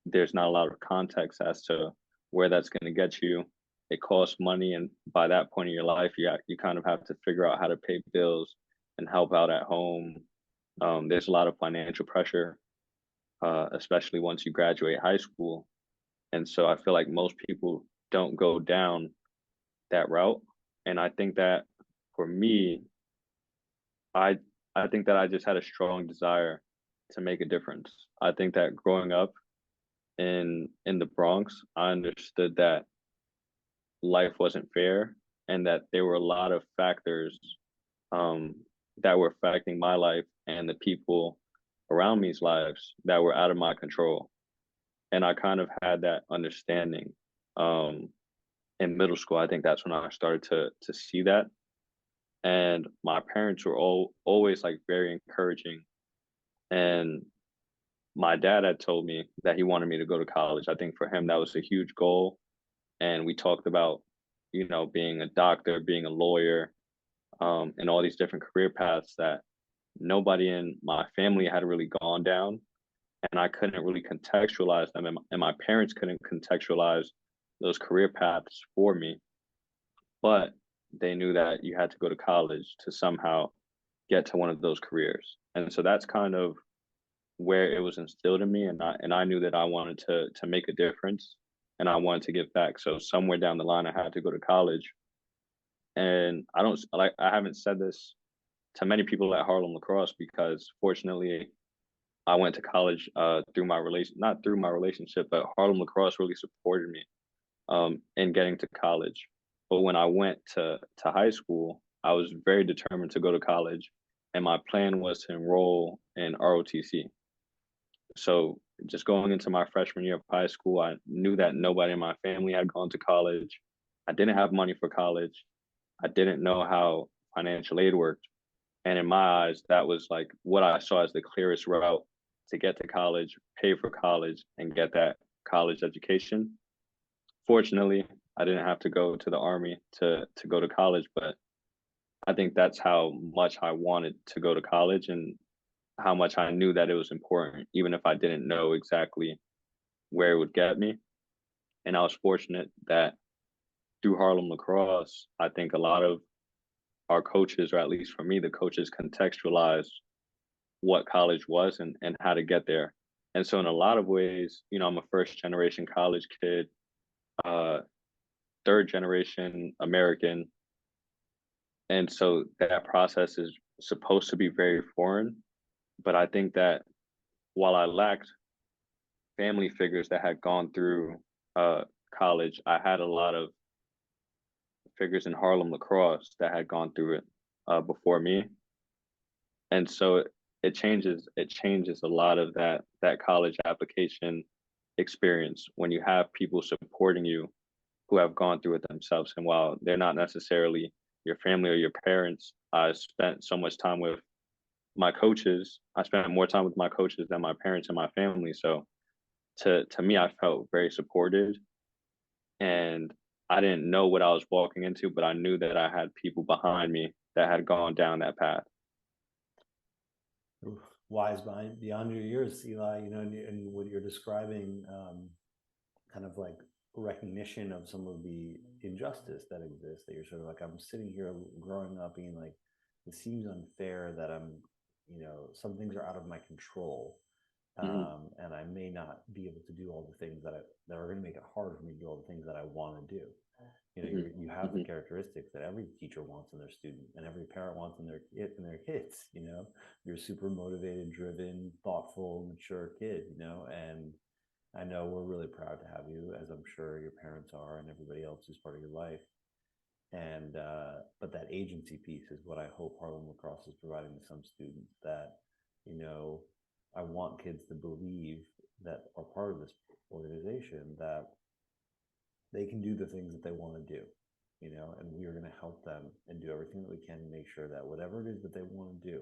there's not a lot of context as to where that's going to get you. It costs money. And by that point in your life, you kind of have to figure out how to pay bills and help out at home. There's a lot of financial pressure, especially once you graduate high school. And so I feel like most people don't go down that route. And I think that for me, I I think that I just had a strong desire to make a difference. I think that growing up in the Bronx, I understood that life wasn't fair and that there were a lot of factors um, that were affecting my life and the people around me's lives that were out of my control. And I kind of had that understanding in middle school. I think that's when I started to see that. And my parents were always like very encouraging. And my dad had told me that he wanted me to go to college. I think for him that was a huge goal. And we talked about, being a doctor, being a lawyer, and all these different career paths that nobody in my family had really gone down. And I couldn't really contextualize them, and my parents couldn't contextualize those career paths for me. But they knew that you had to go to college to somehow get to one of those careers. And so that's kind of where it was instilled in me, and I knew that I wanted to make a difference and I wanted to give back. So somewhere down the line I had to go to college. And I haven't said this to many people at Harlem Lacrosse because fortunately I went to college through my relation not through my relationship, but Harlem Lacrosse really supported me in getting to college. But when I went to high school, I was very determined to go to college, and my plan was to enroll in ROTC. So just going into my freshman year of high school, I knew that nobody in my family had gone to college. I didn't have money for college. I didn't know how financial aid worked. And in my eyes, that was like what I saw as the clearest route to get to college, pay for college, and get that college education. Fortunately, I didn't have to go to the army to go to college, but I think that's how much I wanted to go to college and how much I knew that it was important, even if I didn't know exactly where it would get me. And I was fortunate that through Harlem Lacrosse, I think a lot of our coaches, or at least for me, the coaches contextualized what college was and how to get there. And so in a lot of ways, I'm a first generation college kid, uh, third generation American. And so that process is supposed to be very foreign. But I think that while I lacked family figures that had gone through uh, college, I had a lot of figures in Harlem Lacrosse that had gone through it before me. And so it changes a lot of that college application experience when you have people supporting you who have gone through it themselves. And while they're not necessarily your family or your parents, I spent so much time with my coaches. I spent more time with my coaches than my parents and my family. So to me, I felt very supported, and I didn't know what I was walking into, but I knew that I had people behind me that had gone down that path. Wise beyond your years, Eli. And what you're describing, kind of like recognition of some of the injustice that exists. That you're sort of like, I'm sitting here growing up, being like, it seems unfair that some things are out of my control, Hmm. and I may not be able to do all the things that are going to make it hard for me to do all the things that I want to do. Hmm. You have the Hmm. characteristics that every teacher wants in their student and every parent wants in their kids. You're a super motivated, driven, thoughtful, mature kid. And I know we're really proud to have you, as I'm sure your parents are and everybody else who's part of your life. And but that agency piece is what I hope Harlem Lacrosse is providing to some students. That you know, I want kids to believe that are part of this organization that they can do the things that they want to do. And we are going to help them and do everything that we can to make sure that whatever it is that they want to do,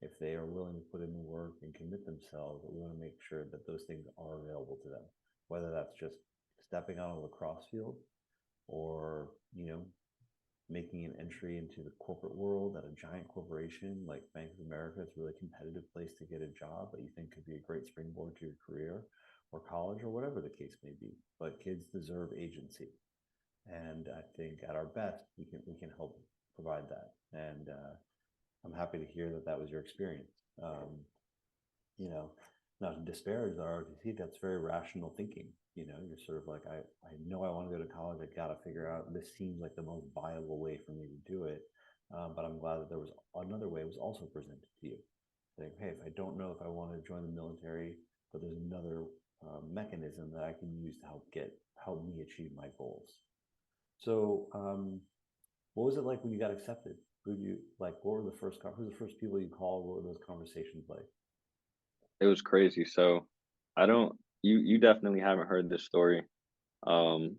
if they are willing to put in the work and commit themselves, that we want to make sure that those things are available to them, whether that's just stepping on a lacrosse field or, making an entry into the corporate world at a giant corporation like Bank of America. It's a really competitive place to get a job that you think could be a great springboard to your career or college or whatever the case may be. But kids deserve agency. And I think at our best, we can help provide that. And I'm happy to hear that that was your experience. Um, you know, not to disparage the ROTC, that's very rational thinking. You know, you're sort of like, I know I want to go to college. I got to figure out, this seems like the most viable way for me to do it. But I'm glad that there was another way was also presented to you. Like, hey, if I don't know if I want to join the military, but there's another mechanism that I can use to help me achieve my goals. So, what was it like when you got accepted? Who you like? What were the first? Who's the first people you called? What were those conversations like? It was crazy. So I don't you definitely haven't heard this story. Um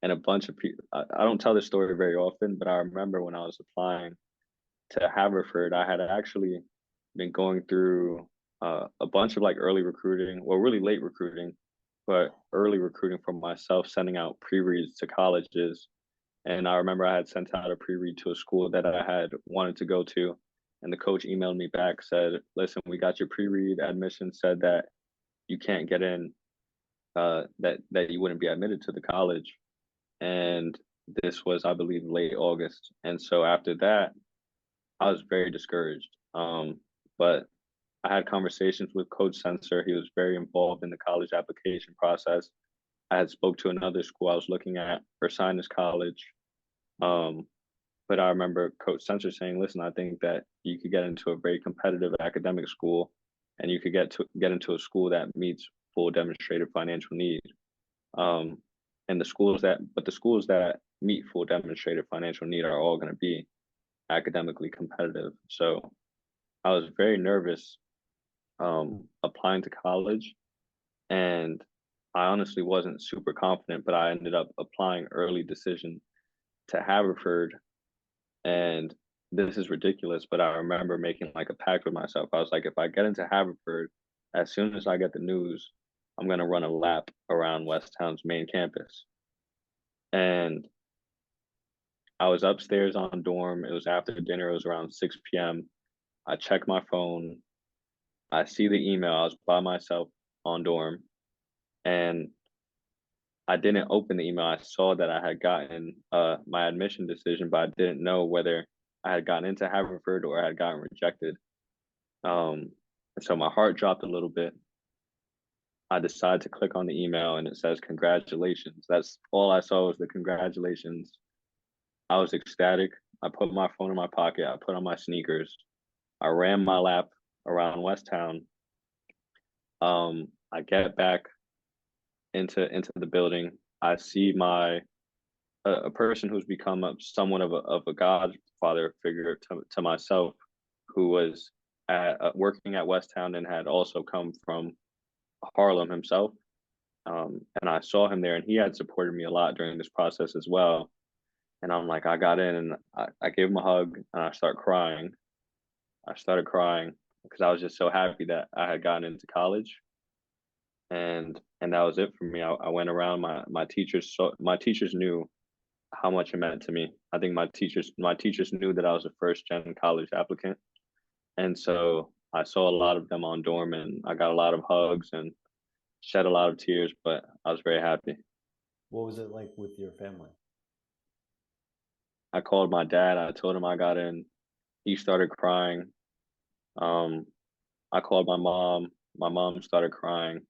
and a bunch of people I don't tell this story very often, but I remember when I was applying to Haverford, I had actually been going through a bunch of like early recruiting, well, really late recruiting, but early recruiting for myself, sending out pre-reads to colleges. And I remember I had sent out a pre-read to a school that I had wanted to go to. And the coach emailed me back, said, listen, we got your pre-read admission, said that you can't get in, that you wouldn't be admitted to the college. And this was, I believe, late August. And so after that, I was very discouraged. But I had conversations with Coach Sensor. He was very involved in the college application process. I had spoke to another school I was looking at for Sinus College. Um, but I remember Coach Sensor saying, "Listen, I think that you could get into a very competitive academic school, and you could get into a school that meets full demonstrated financial need." Um, and the schools that meet full demonstrated financial need are all going to be academically competitive. So I was very nervous applying to college, and I honestly wasn't super confident, but I ended up applying early decision to Haverford. And this is ridiculous, but I remember making like a pact with myself. I was like, if I get into Haverford, as soon as I get the news, I'm gonna run a lap around West Town's main campus. And I was upstairs on dorm. It was after dinner. It was around 6 p.m. I check my phone. I see the email. I was by myself on dorm, and I didn't open the email. I saw that I had gotten my admission decision, but I didn't know whether I had gotten into Haverford or I had gotten rejected. And so my heart dropped a little bit. I decided to click on the email and it says congratulations. That's all I saw was the congratulations. I was ecstatic. I put my phone in my pocket. I put on my sneakers. I ran my lap around West Town. I get back into the building. I see my a person who's become somewhat of a godfather figure to myself, who was working at West Town and had also come from Harlem himself. And I saw him there, and he had supported me a lot during this process as well. And I'm like, I got in, and I gave him a hug, and I start crying. I started crying because I was just so happy that I had gotten into college, and that was it for me. I went around my teachers. So my teachers knew how much it meant to me. I think my teachers knew that I was a first gen college applicant, and so I saw a lot of them on dorm, and I got a lot of hugs and shed a lot of tears. But I was very happy. What was it like with your family? I called my dad. I told him I got in. He started crying. Um, I called my mom. My mom started crying.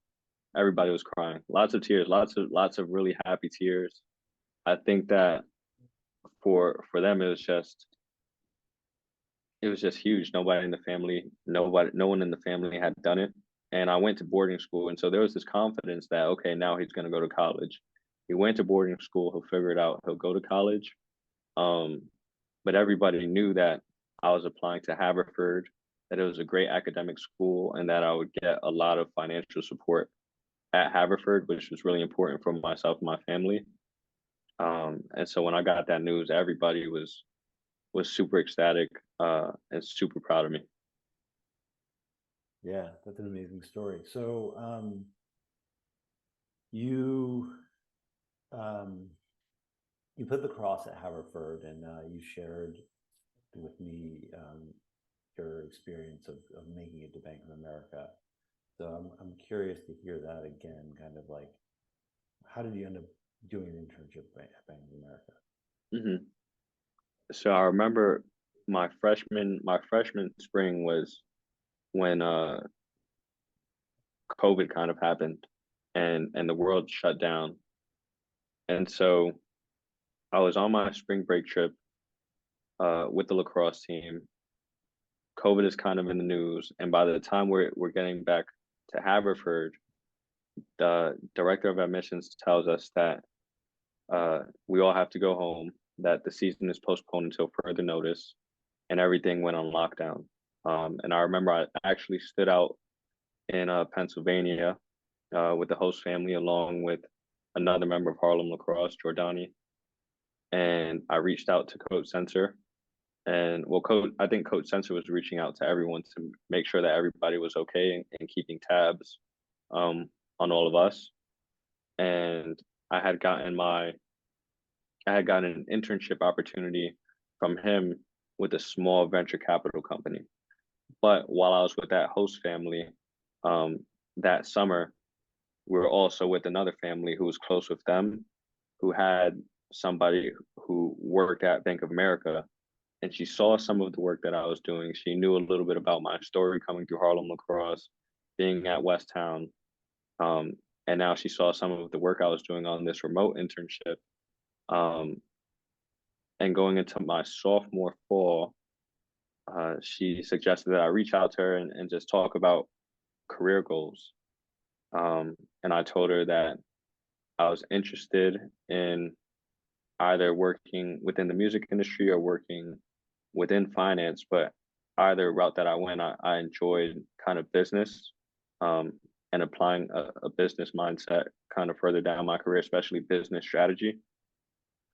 Everybody was crying. Lots of tears. Lots of really happy tears. I think that for them it was just huge. Nobody in the family, no one in the family had done it. And I went to boarding school, and so there was this confidence that okay, now he's going to go to college. He went to boarding school. He'll figure it out. He'll go to college. Um, but everybody knew that I was applying to Haverford, that it was a great academic school, and that I would get a lot of financial support at Haverford, which was really important for myself and my family. And so when I got that news, everybody was super ecstatic and super proud of me. Yeah, that's an amazing story. So, you um, you put the cross at Haverford, and you shared with me your experience of making it to Bank of America. So I'm curious to hear that again. Kind of like, how did you end up doing an internship at Bank of America? Hmm. So I remember my freshman spring was when COVID kind of happened and the world shut down. And so I was on my spring break trip with the lacrosse team. COVID is kind of in the news, and by the time we're getting back to Haverford, the director of admissions tells us that we all have to go home, that the season is postponed until further notice, and everything went on lockdown. And I remember I actually stood out in Pennsylvania with the host family along with another member of Harlem Lacrosse, Jordani, and I reached out to Coach Sensor. And well, I think Coach Sensor was reaching out to everyone to make sure that everybody was okay and keeping tabs on all of us. And I had gotten my I had gotten an internship opportunity from him with a small venture capital company. But while I was with that host family, um, that summer, we were also with another family who was close with them, who had somebody who worked at Bank of America. And she saw some of the work that I was doing. She knew a little bit about my story coming through Harlem Lacrosse, being at West Town. Um, and now she saw some of the work I was doing on this remote internship. Um, and going into my sophomore fall, she suggested that I reach out to her and just talk about career goals. And I told her that I was interested in either working within the music industry or working within finance, but either route that I went, I enjoyed kind of business um, and applying a business mindset kind of further down my career, especially business strategy.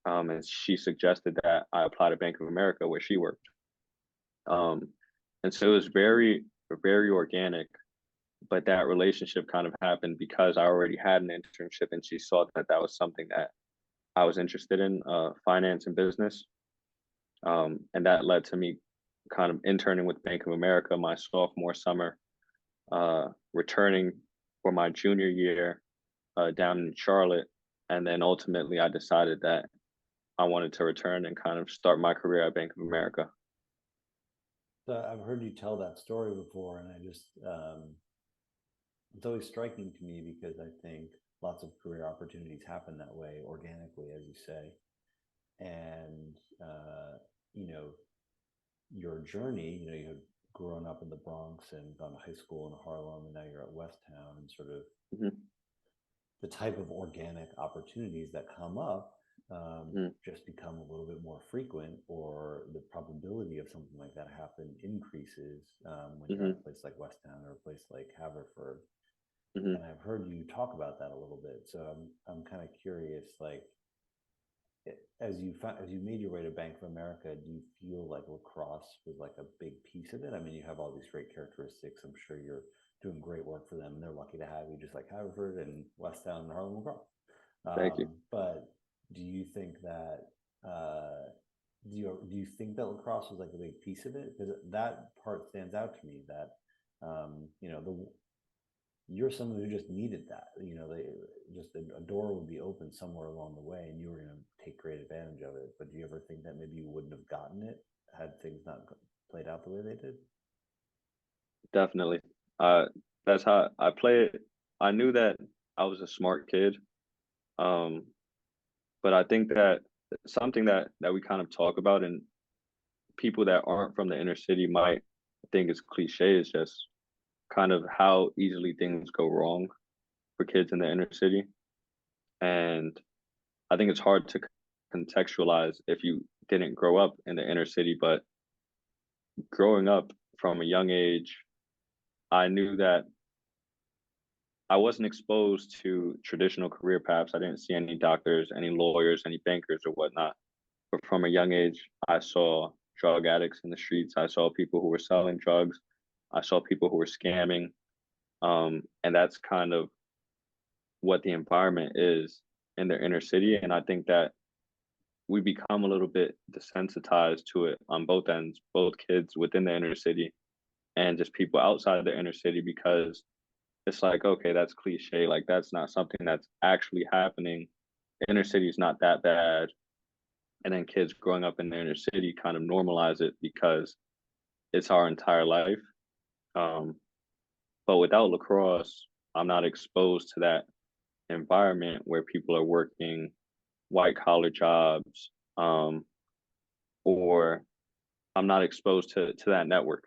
And she suggested that I apply to Bank of America where she worked. Um, and so it was very organic, but that relationship kind of happened because I already had an internship and she saw that that was something that I was interested in, finance and business. And that led to me kind of interning with Bank of America my sophomore summer, returning for my junior year down in Charlotte. And then ultimately, I decided that I wanted to return and kind of start my career at Bank of America. So I've heard you tell that story before, and I just it's always striking to me because I think lots of career opportunities happen that way organically, as you say, and you know your journey. You had grown up in the Bronx and gone to high school in Harlem, and now you're at West Town, and sort of Hmm. the type of organic opportunities that come up Hmm. just become a little bit more frequent, or the probability of something like that happen increases when you're at Hmm. a place like West Town or a place like Haverford. Hmm. And I've heard you talk about that a little bit. So I'm kind of curious, like as you made your way to Bank of America, do you feel like lacrosse was like a big piece of it? I mean, you have all these great characteristics. I'm sure you're doing great work for them, and they're lucky to have you, just like Haverford and West Town and Harlem Lacrosse. Thank you. But do you think that do you think that lacrosse was like a big piece of it? Because that part stands out to me that the you're someone who just needed that. They just a door would be open somewhere along the way, and you were going to take great advantage of it. But do you ever think that maybe you wouldn't have gotten it had things not played out the way they did? Definitely. Uh, that's how I play it. I knew that I was a smart kid. Um, but I think that something that we kind of talk about and people that aren't from the inner city might think is cliche is just kind of how easily things go wrong for kids in the inner city. And I think it's hard to contextualize if you didn't grow up in the inner city, but growing up from a young age, I knew that I wasn't exposed to traditional career paths. I didn't see any doctors, any lawyers, any bankers or whatnot. But from a young age, I saw drug addicts in the streets. I saw people who were selling drugs. I saw people who were scamming. And that's kind of what the environment is in the inner city. And I think that we become a little bit desensitized to it on both ends, both kids within the inner city and just people outside of the inner city, because it's like, okay, that's cliche. Like, that's not something that's actually happening. The inner city is not that bad. And then kids growing up in the inner city kind of normalize it because it's our entire life. Um, but without lacrosse, I'm not exposed to that environment where people are working white collar jobs, or I'm not exposed to that network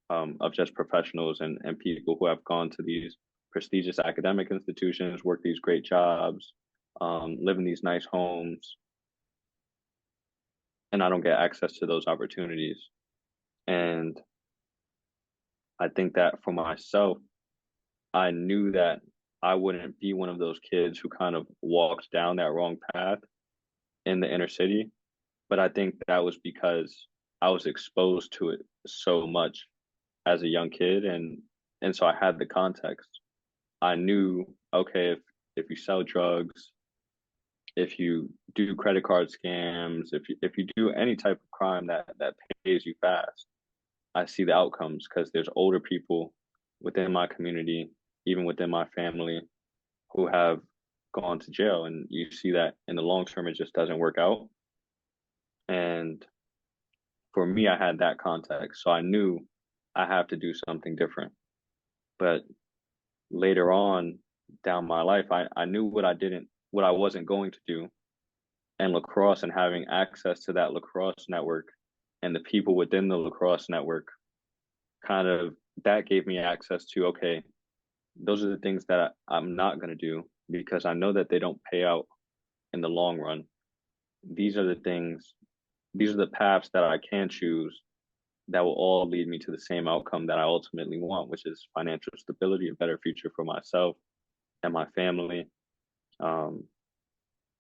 of just professionals and people who have gone to these prestigious academic institutions, work these great jobs, live in these nice homes, and I don't get access to those opportunities. And I think that for myself, I knew that I wouldn't be one of those kids who kind of walked down that wrong path in the inner city. But I think that was because I was exposed to it so much as a young kid, and so I had the context. I knew, okay, if you sell drugs, if you do credit card scams, if you do any type of crime that pays you fast, I see the outcomes because there's older people within my community, even within my family, who have gone to jail, and you see that in the long term, it just doesn't work out. And for me, I had that context, so I knew I have to do something different. But later on down my life, I knew what I wasn't going to do. And lacrosse and having access to that lacrosse network and the people within the lacrosse network kind of that gave me access to, okay, those are the things that I'm not going to do because I know that they don't pay out in the long run. These are the things, these are the paths that I can choose that will all lead me to the same outcome that I ultimately want, which is financial stability, a better future for myself and my family. Um,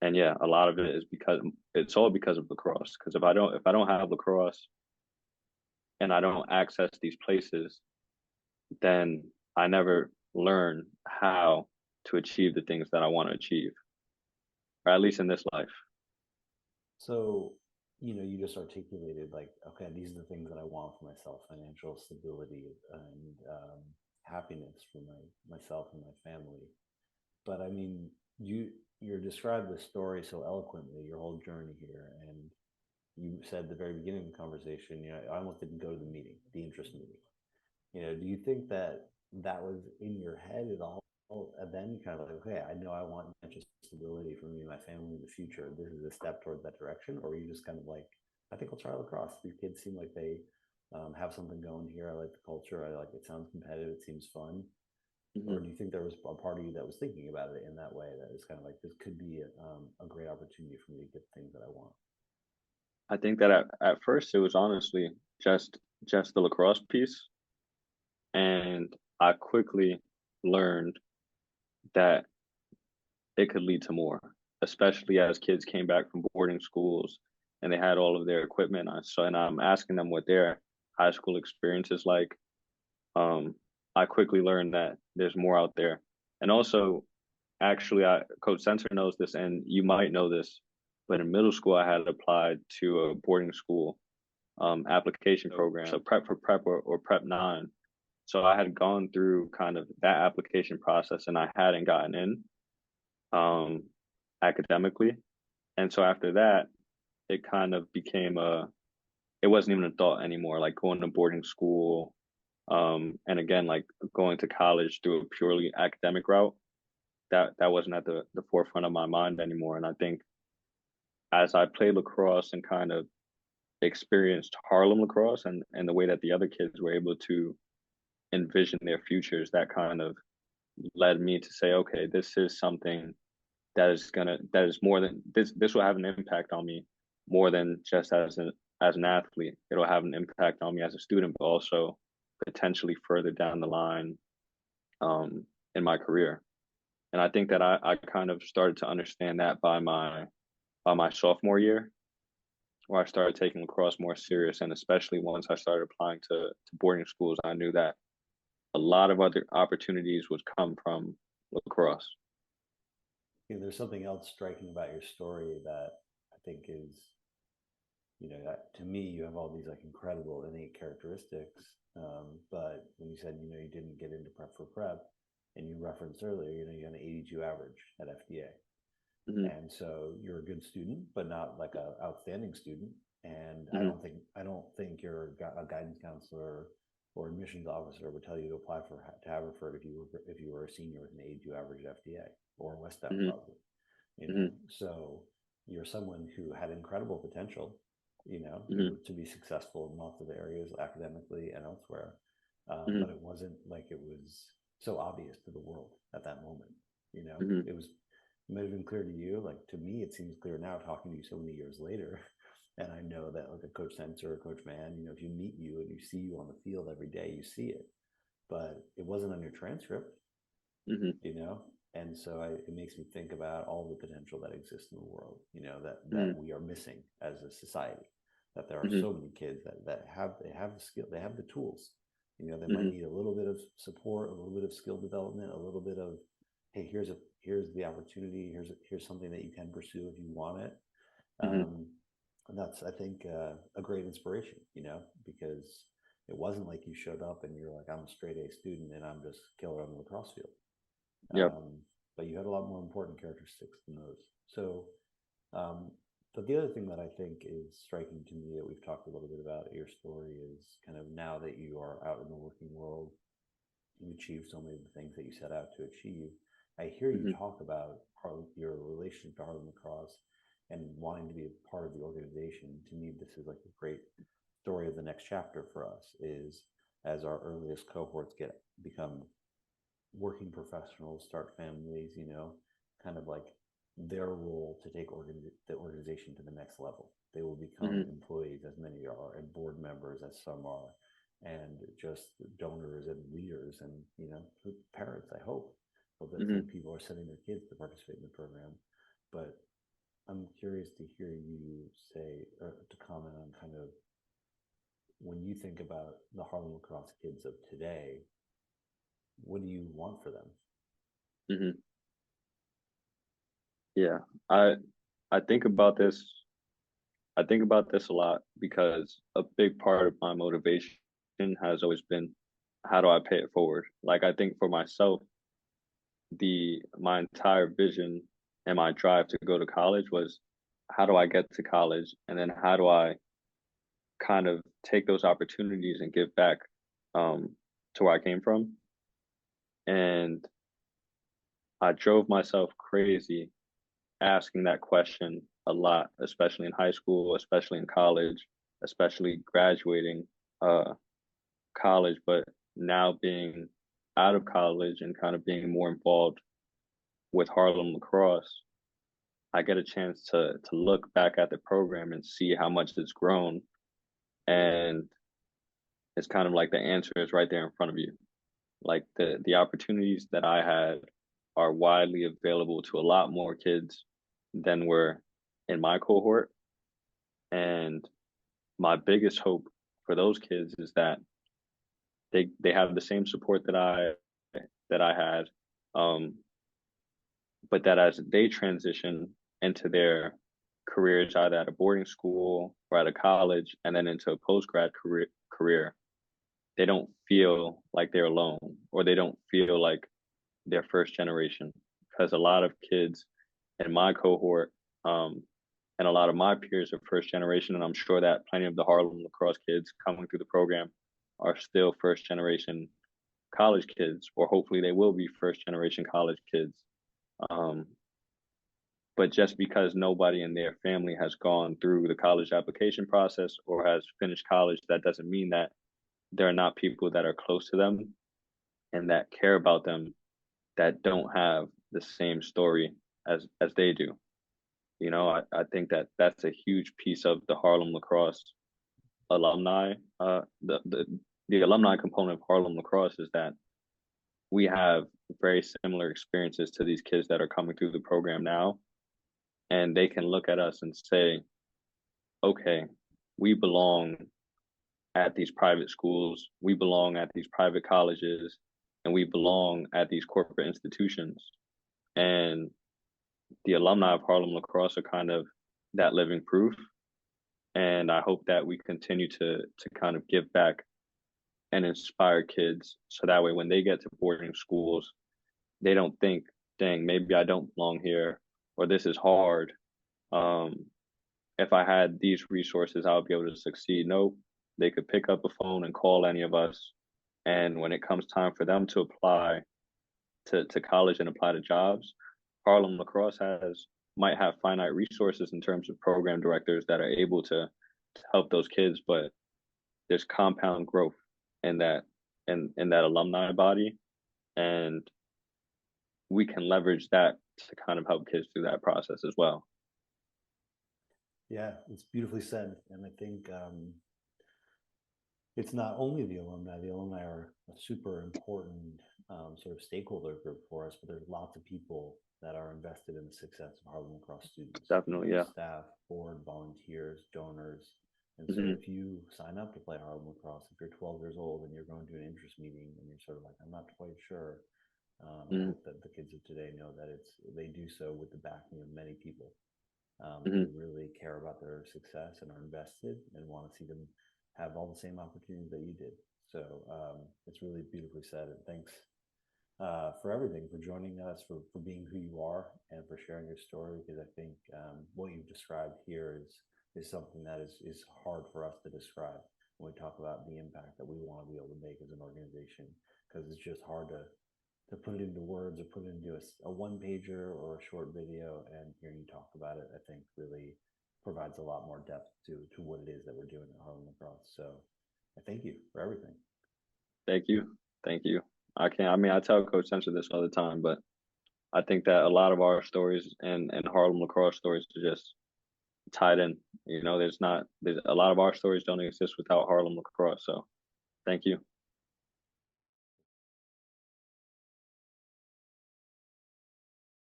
and yeah, a lot of it is because it's all because of lacrosse. Because if I don't have lacrosse and I don't access these places, then I never learn how to achieve the things that I want to achieve, or at least in this life. So, you just articulated like, okay, these are the things that I want for myself: financial stability and happiness for myself and my family. But I mean, you're described the story so eloquently, your whole journey here, and you said at the very beginning of the conversation, I almost didn't go to the meeting, the interest meeting. Do you think that that was in your head at all? And then kind of like, okay, I know I want financial stability for me and my family in the future. This is a step towards that direction. Or are you just kind of like, I think I'll try lacrosse. These kids seem like they have something going here. I like the culture. I like it. Sounds competitive. It seems fun. Or Mm-hmm. do you think there was a part of you that was thinking about it in that way? That is kind of like, this could be a great opportunity for me to get the things that I want. I think that at first it was honestly just the lacrosse piece, and I quickly learned that it could lead to more, especially as kids came back from boarding schools and they had all of their equipment. And I'm asking them what their high school experience is like. Um, I quickly learned that there's more out there, and also actually, Coach Sensor knows this, and you might know this, but in middle school, I had applied to a boarding school application program, so prep for prep or prep nine. So I had gone through kind of that application process, and I hadn't gotten in um, academically. And so after that, it kind of became it wasn't even a thought anymore, like going to boarding school, and again, like going to college through a purely academic route. That wasn't at the forefront of my mind anymore. And I think as I played lacrosse and kind of experienced Harlem lacrosse and the way that the other kids were able to envision their futures, that kind of led me to say, okay, this is something that is more than this will have an impact on me more than just as an athlete. It'll have an impact on me as a student, but also potentially further down the line in my career. And I think that I kind of started to understand that by my sophomore year, where I started taking lacrosse more serious, and especially once I started applying to boarding schools, I knew that a lot of other opportunities would come from lacrosse. There's something else striking about your story that I think is, to me, you have all these like incredible innate characteristics. But when you said, you didn't get into prep for prep, and you referenced earlier, you had an 82 average at FDA. Hmm. And so you're a good student, but not like a outstanding student. And I Hmm. don't think I don't think a guidance counselor or admissions officer would tell you to apply for to Haverford if you were a senior with an 82 average FDA or West Ave Hmm. probably. You know, Hmm. so you're someone who had incredible potential. You know, Hmm. to be successful in lots of areas academically and elsewhere, Hmm. but it wasn't like it was so obvious to the world at that moment. You know, Hmm. it might have been clear to you. Like to me, it seems clear now talking to you so many years later. And I know that like a coach Sensor or coach man, if you meet you and you see you on the field every day, you see it, but it wasn't on your transcript, Hmm. and so it makes me think about all the potential that exists in the world, that Hmm. we are missing as a society, that there are Hmm. so many kids that have the skill, they have the tools. They might Hmm. need a little bit of support, a little bit of skill development, a little bit of, hey, here's the opportunity, here's something that you can pursue if you want it. Hmm. um, and that's, I think, a great inspiration, because it wasn't like you showed up and you're like, I'm a straight A student and I'm just killer on the lacrosse field. Yep. um, but you had a lot more important characteristics than those. So, um, but the other thing that I think is striking to me that we've talked a little bit about your story is kind of now that you are out in the working world, you achieved so many of the things that you set out to achieve. I hear you Hmm. talk about your relationship to Harlem Lacrosse and wanting to be a part of the organization. To me, this is like a great story of the next chapter for us. Is as our earliest cohorts become working professionals, start families, kind of like their role to take the organization to the next level. They will become Hmm. employees, as many are, and board members, as some are, and just donors and leaders and, parents, I hope. Hopefully Hmm. people are sending their kids to participate in the program. But I'm curious to hear you say or to comment on kind of when you think about the Harlem Lacrosse kids of today, what do you want for them? Hmm. Yeah. I I think about this. I think about this a lot because a big part of my motivation has always been how do I pay it forward? Like I think for myself, the my entire vision and my drive to go to college was how do I get to college and then how do I kind of take those opportunities and give back to where I came from. And I drove myself crazy asking that question a lot, especially in high school, especially in college, especially graduating college, but now being out of college and kind of being more involved with Harlem lacrosse, I get a chance to look back at the program and see how much it's grown. And it's kind of like the answer is right there in front of you. Like the opportunities that I had are widely available to a lot more kids than were in my cohort. And my biggest hope for those kids is that they have the same support that I had, um, but that as they transition into their careers, either at a boarding school or at a college, and then into a post grad career, they don't feel like they're alone or they don't feel like they're first generation. Because a lot of kids in my cohort, and a lot of my peers are first generation, and I'm sure that plenty of the Harlem lacrosse kids coming through the program are still first generation college kids, or hopefully they will be first generation college kids. Um, but just because nobody in their family has gone through the college application process or has finished college, that doesn't mean that there are not people that are close to them and that care about them that don't have the same story as they do. I think that that's a huge piece of the Harlem lacrosse alumni. The alumni component of Harlem lacrosse is that we have very similar experiences to these kids that are coming through the program now, and they can look at us and say, okay, we belong at these private schools, we belong at these private colleges, and we belong at these corporate institutions. And the alumni of Harlem Lacrosse are kind of that living proof. And I hope that we continue to kind of give back and inspire kids so that way when they get to boarding schools, they don't think, dang, maybe I don't belong here. or this is hard. Um, if I had these resources, I would be able to succeed. Nope. They could pick up a phone and call any of us. And when it comes time for them to apply to college and apply to jobs, Harlem Lacrosse might have finite resources in terms of program directors that are able to help those kids, but there's compound growth in that alumni body, and we can leverage that to kind of help kids through that process as well. Yeah, it's beautifully said. And I think it's not only the alumni. The alumni are a super important sort of stakeholder group for us, but there's lots of people that are invested in the success of Harlem Lacrosse students, Definitely, yeah. staff, board, volunteers, donors. And so Hmm. if you sign up to play Harlem Lacrosse, if you're 12 years old and you're going to an interest meeting and you're sort of like, I'm not quite sure, I Hmm. hope that the kids of today know that they do so with the backing of many people Hmm. who really care about their success and are invested and want to see them have all the same opportunities that you did. So it's really beautifully said. And thanks for everything, for joining us, for being who you are, and for sharing your story. Because I think what you've described here is something that is hard for us to describe when we talk about the impact that we want to be able to make as an organization. Because it's just hard to put it into words or put it into a one pager or a short video, and hearing you talk about it, I think really provides a lot more depth to what it is that we're doing at Harlem Lacrosse. So I thank you for everything. Thank you. Thank you. I mean, I tell Coach Sensor this all the time, but I think that a lot of our stories and Harlem Lacrosse stories are just tied in. There's a lot of our stories don't exist without Harlem Lacrosse. So thank you.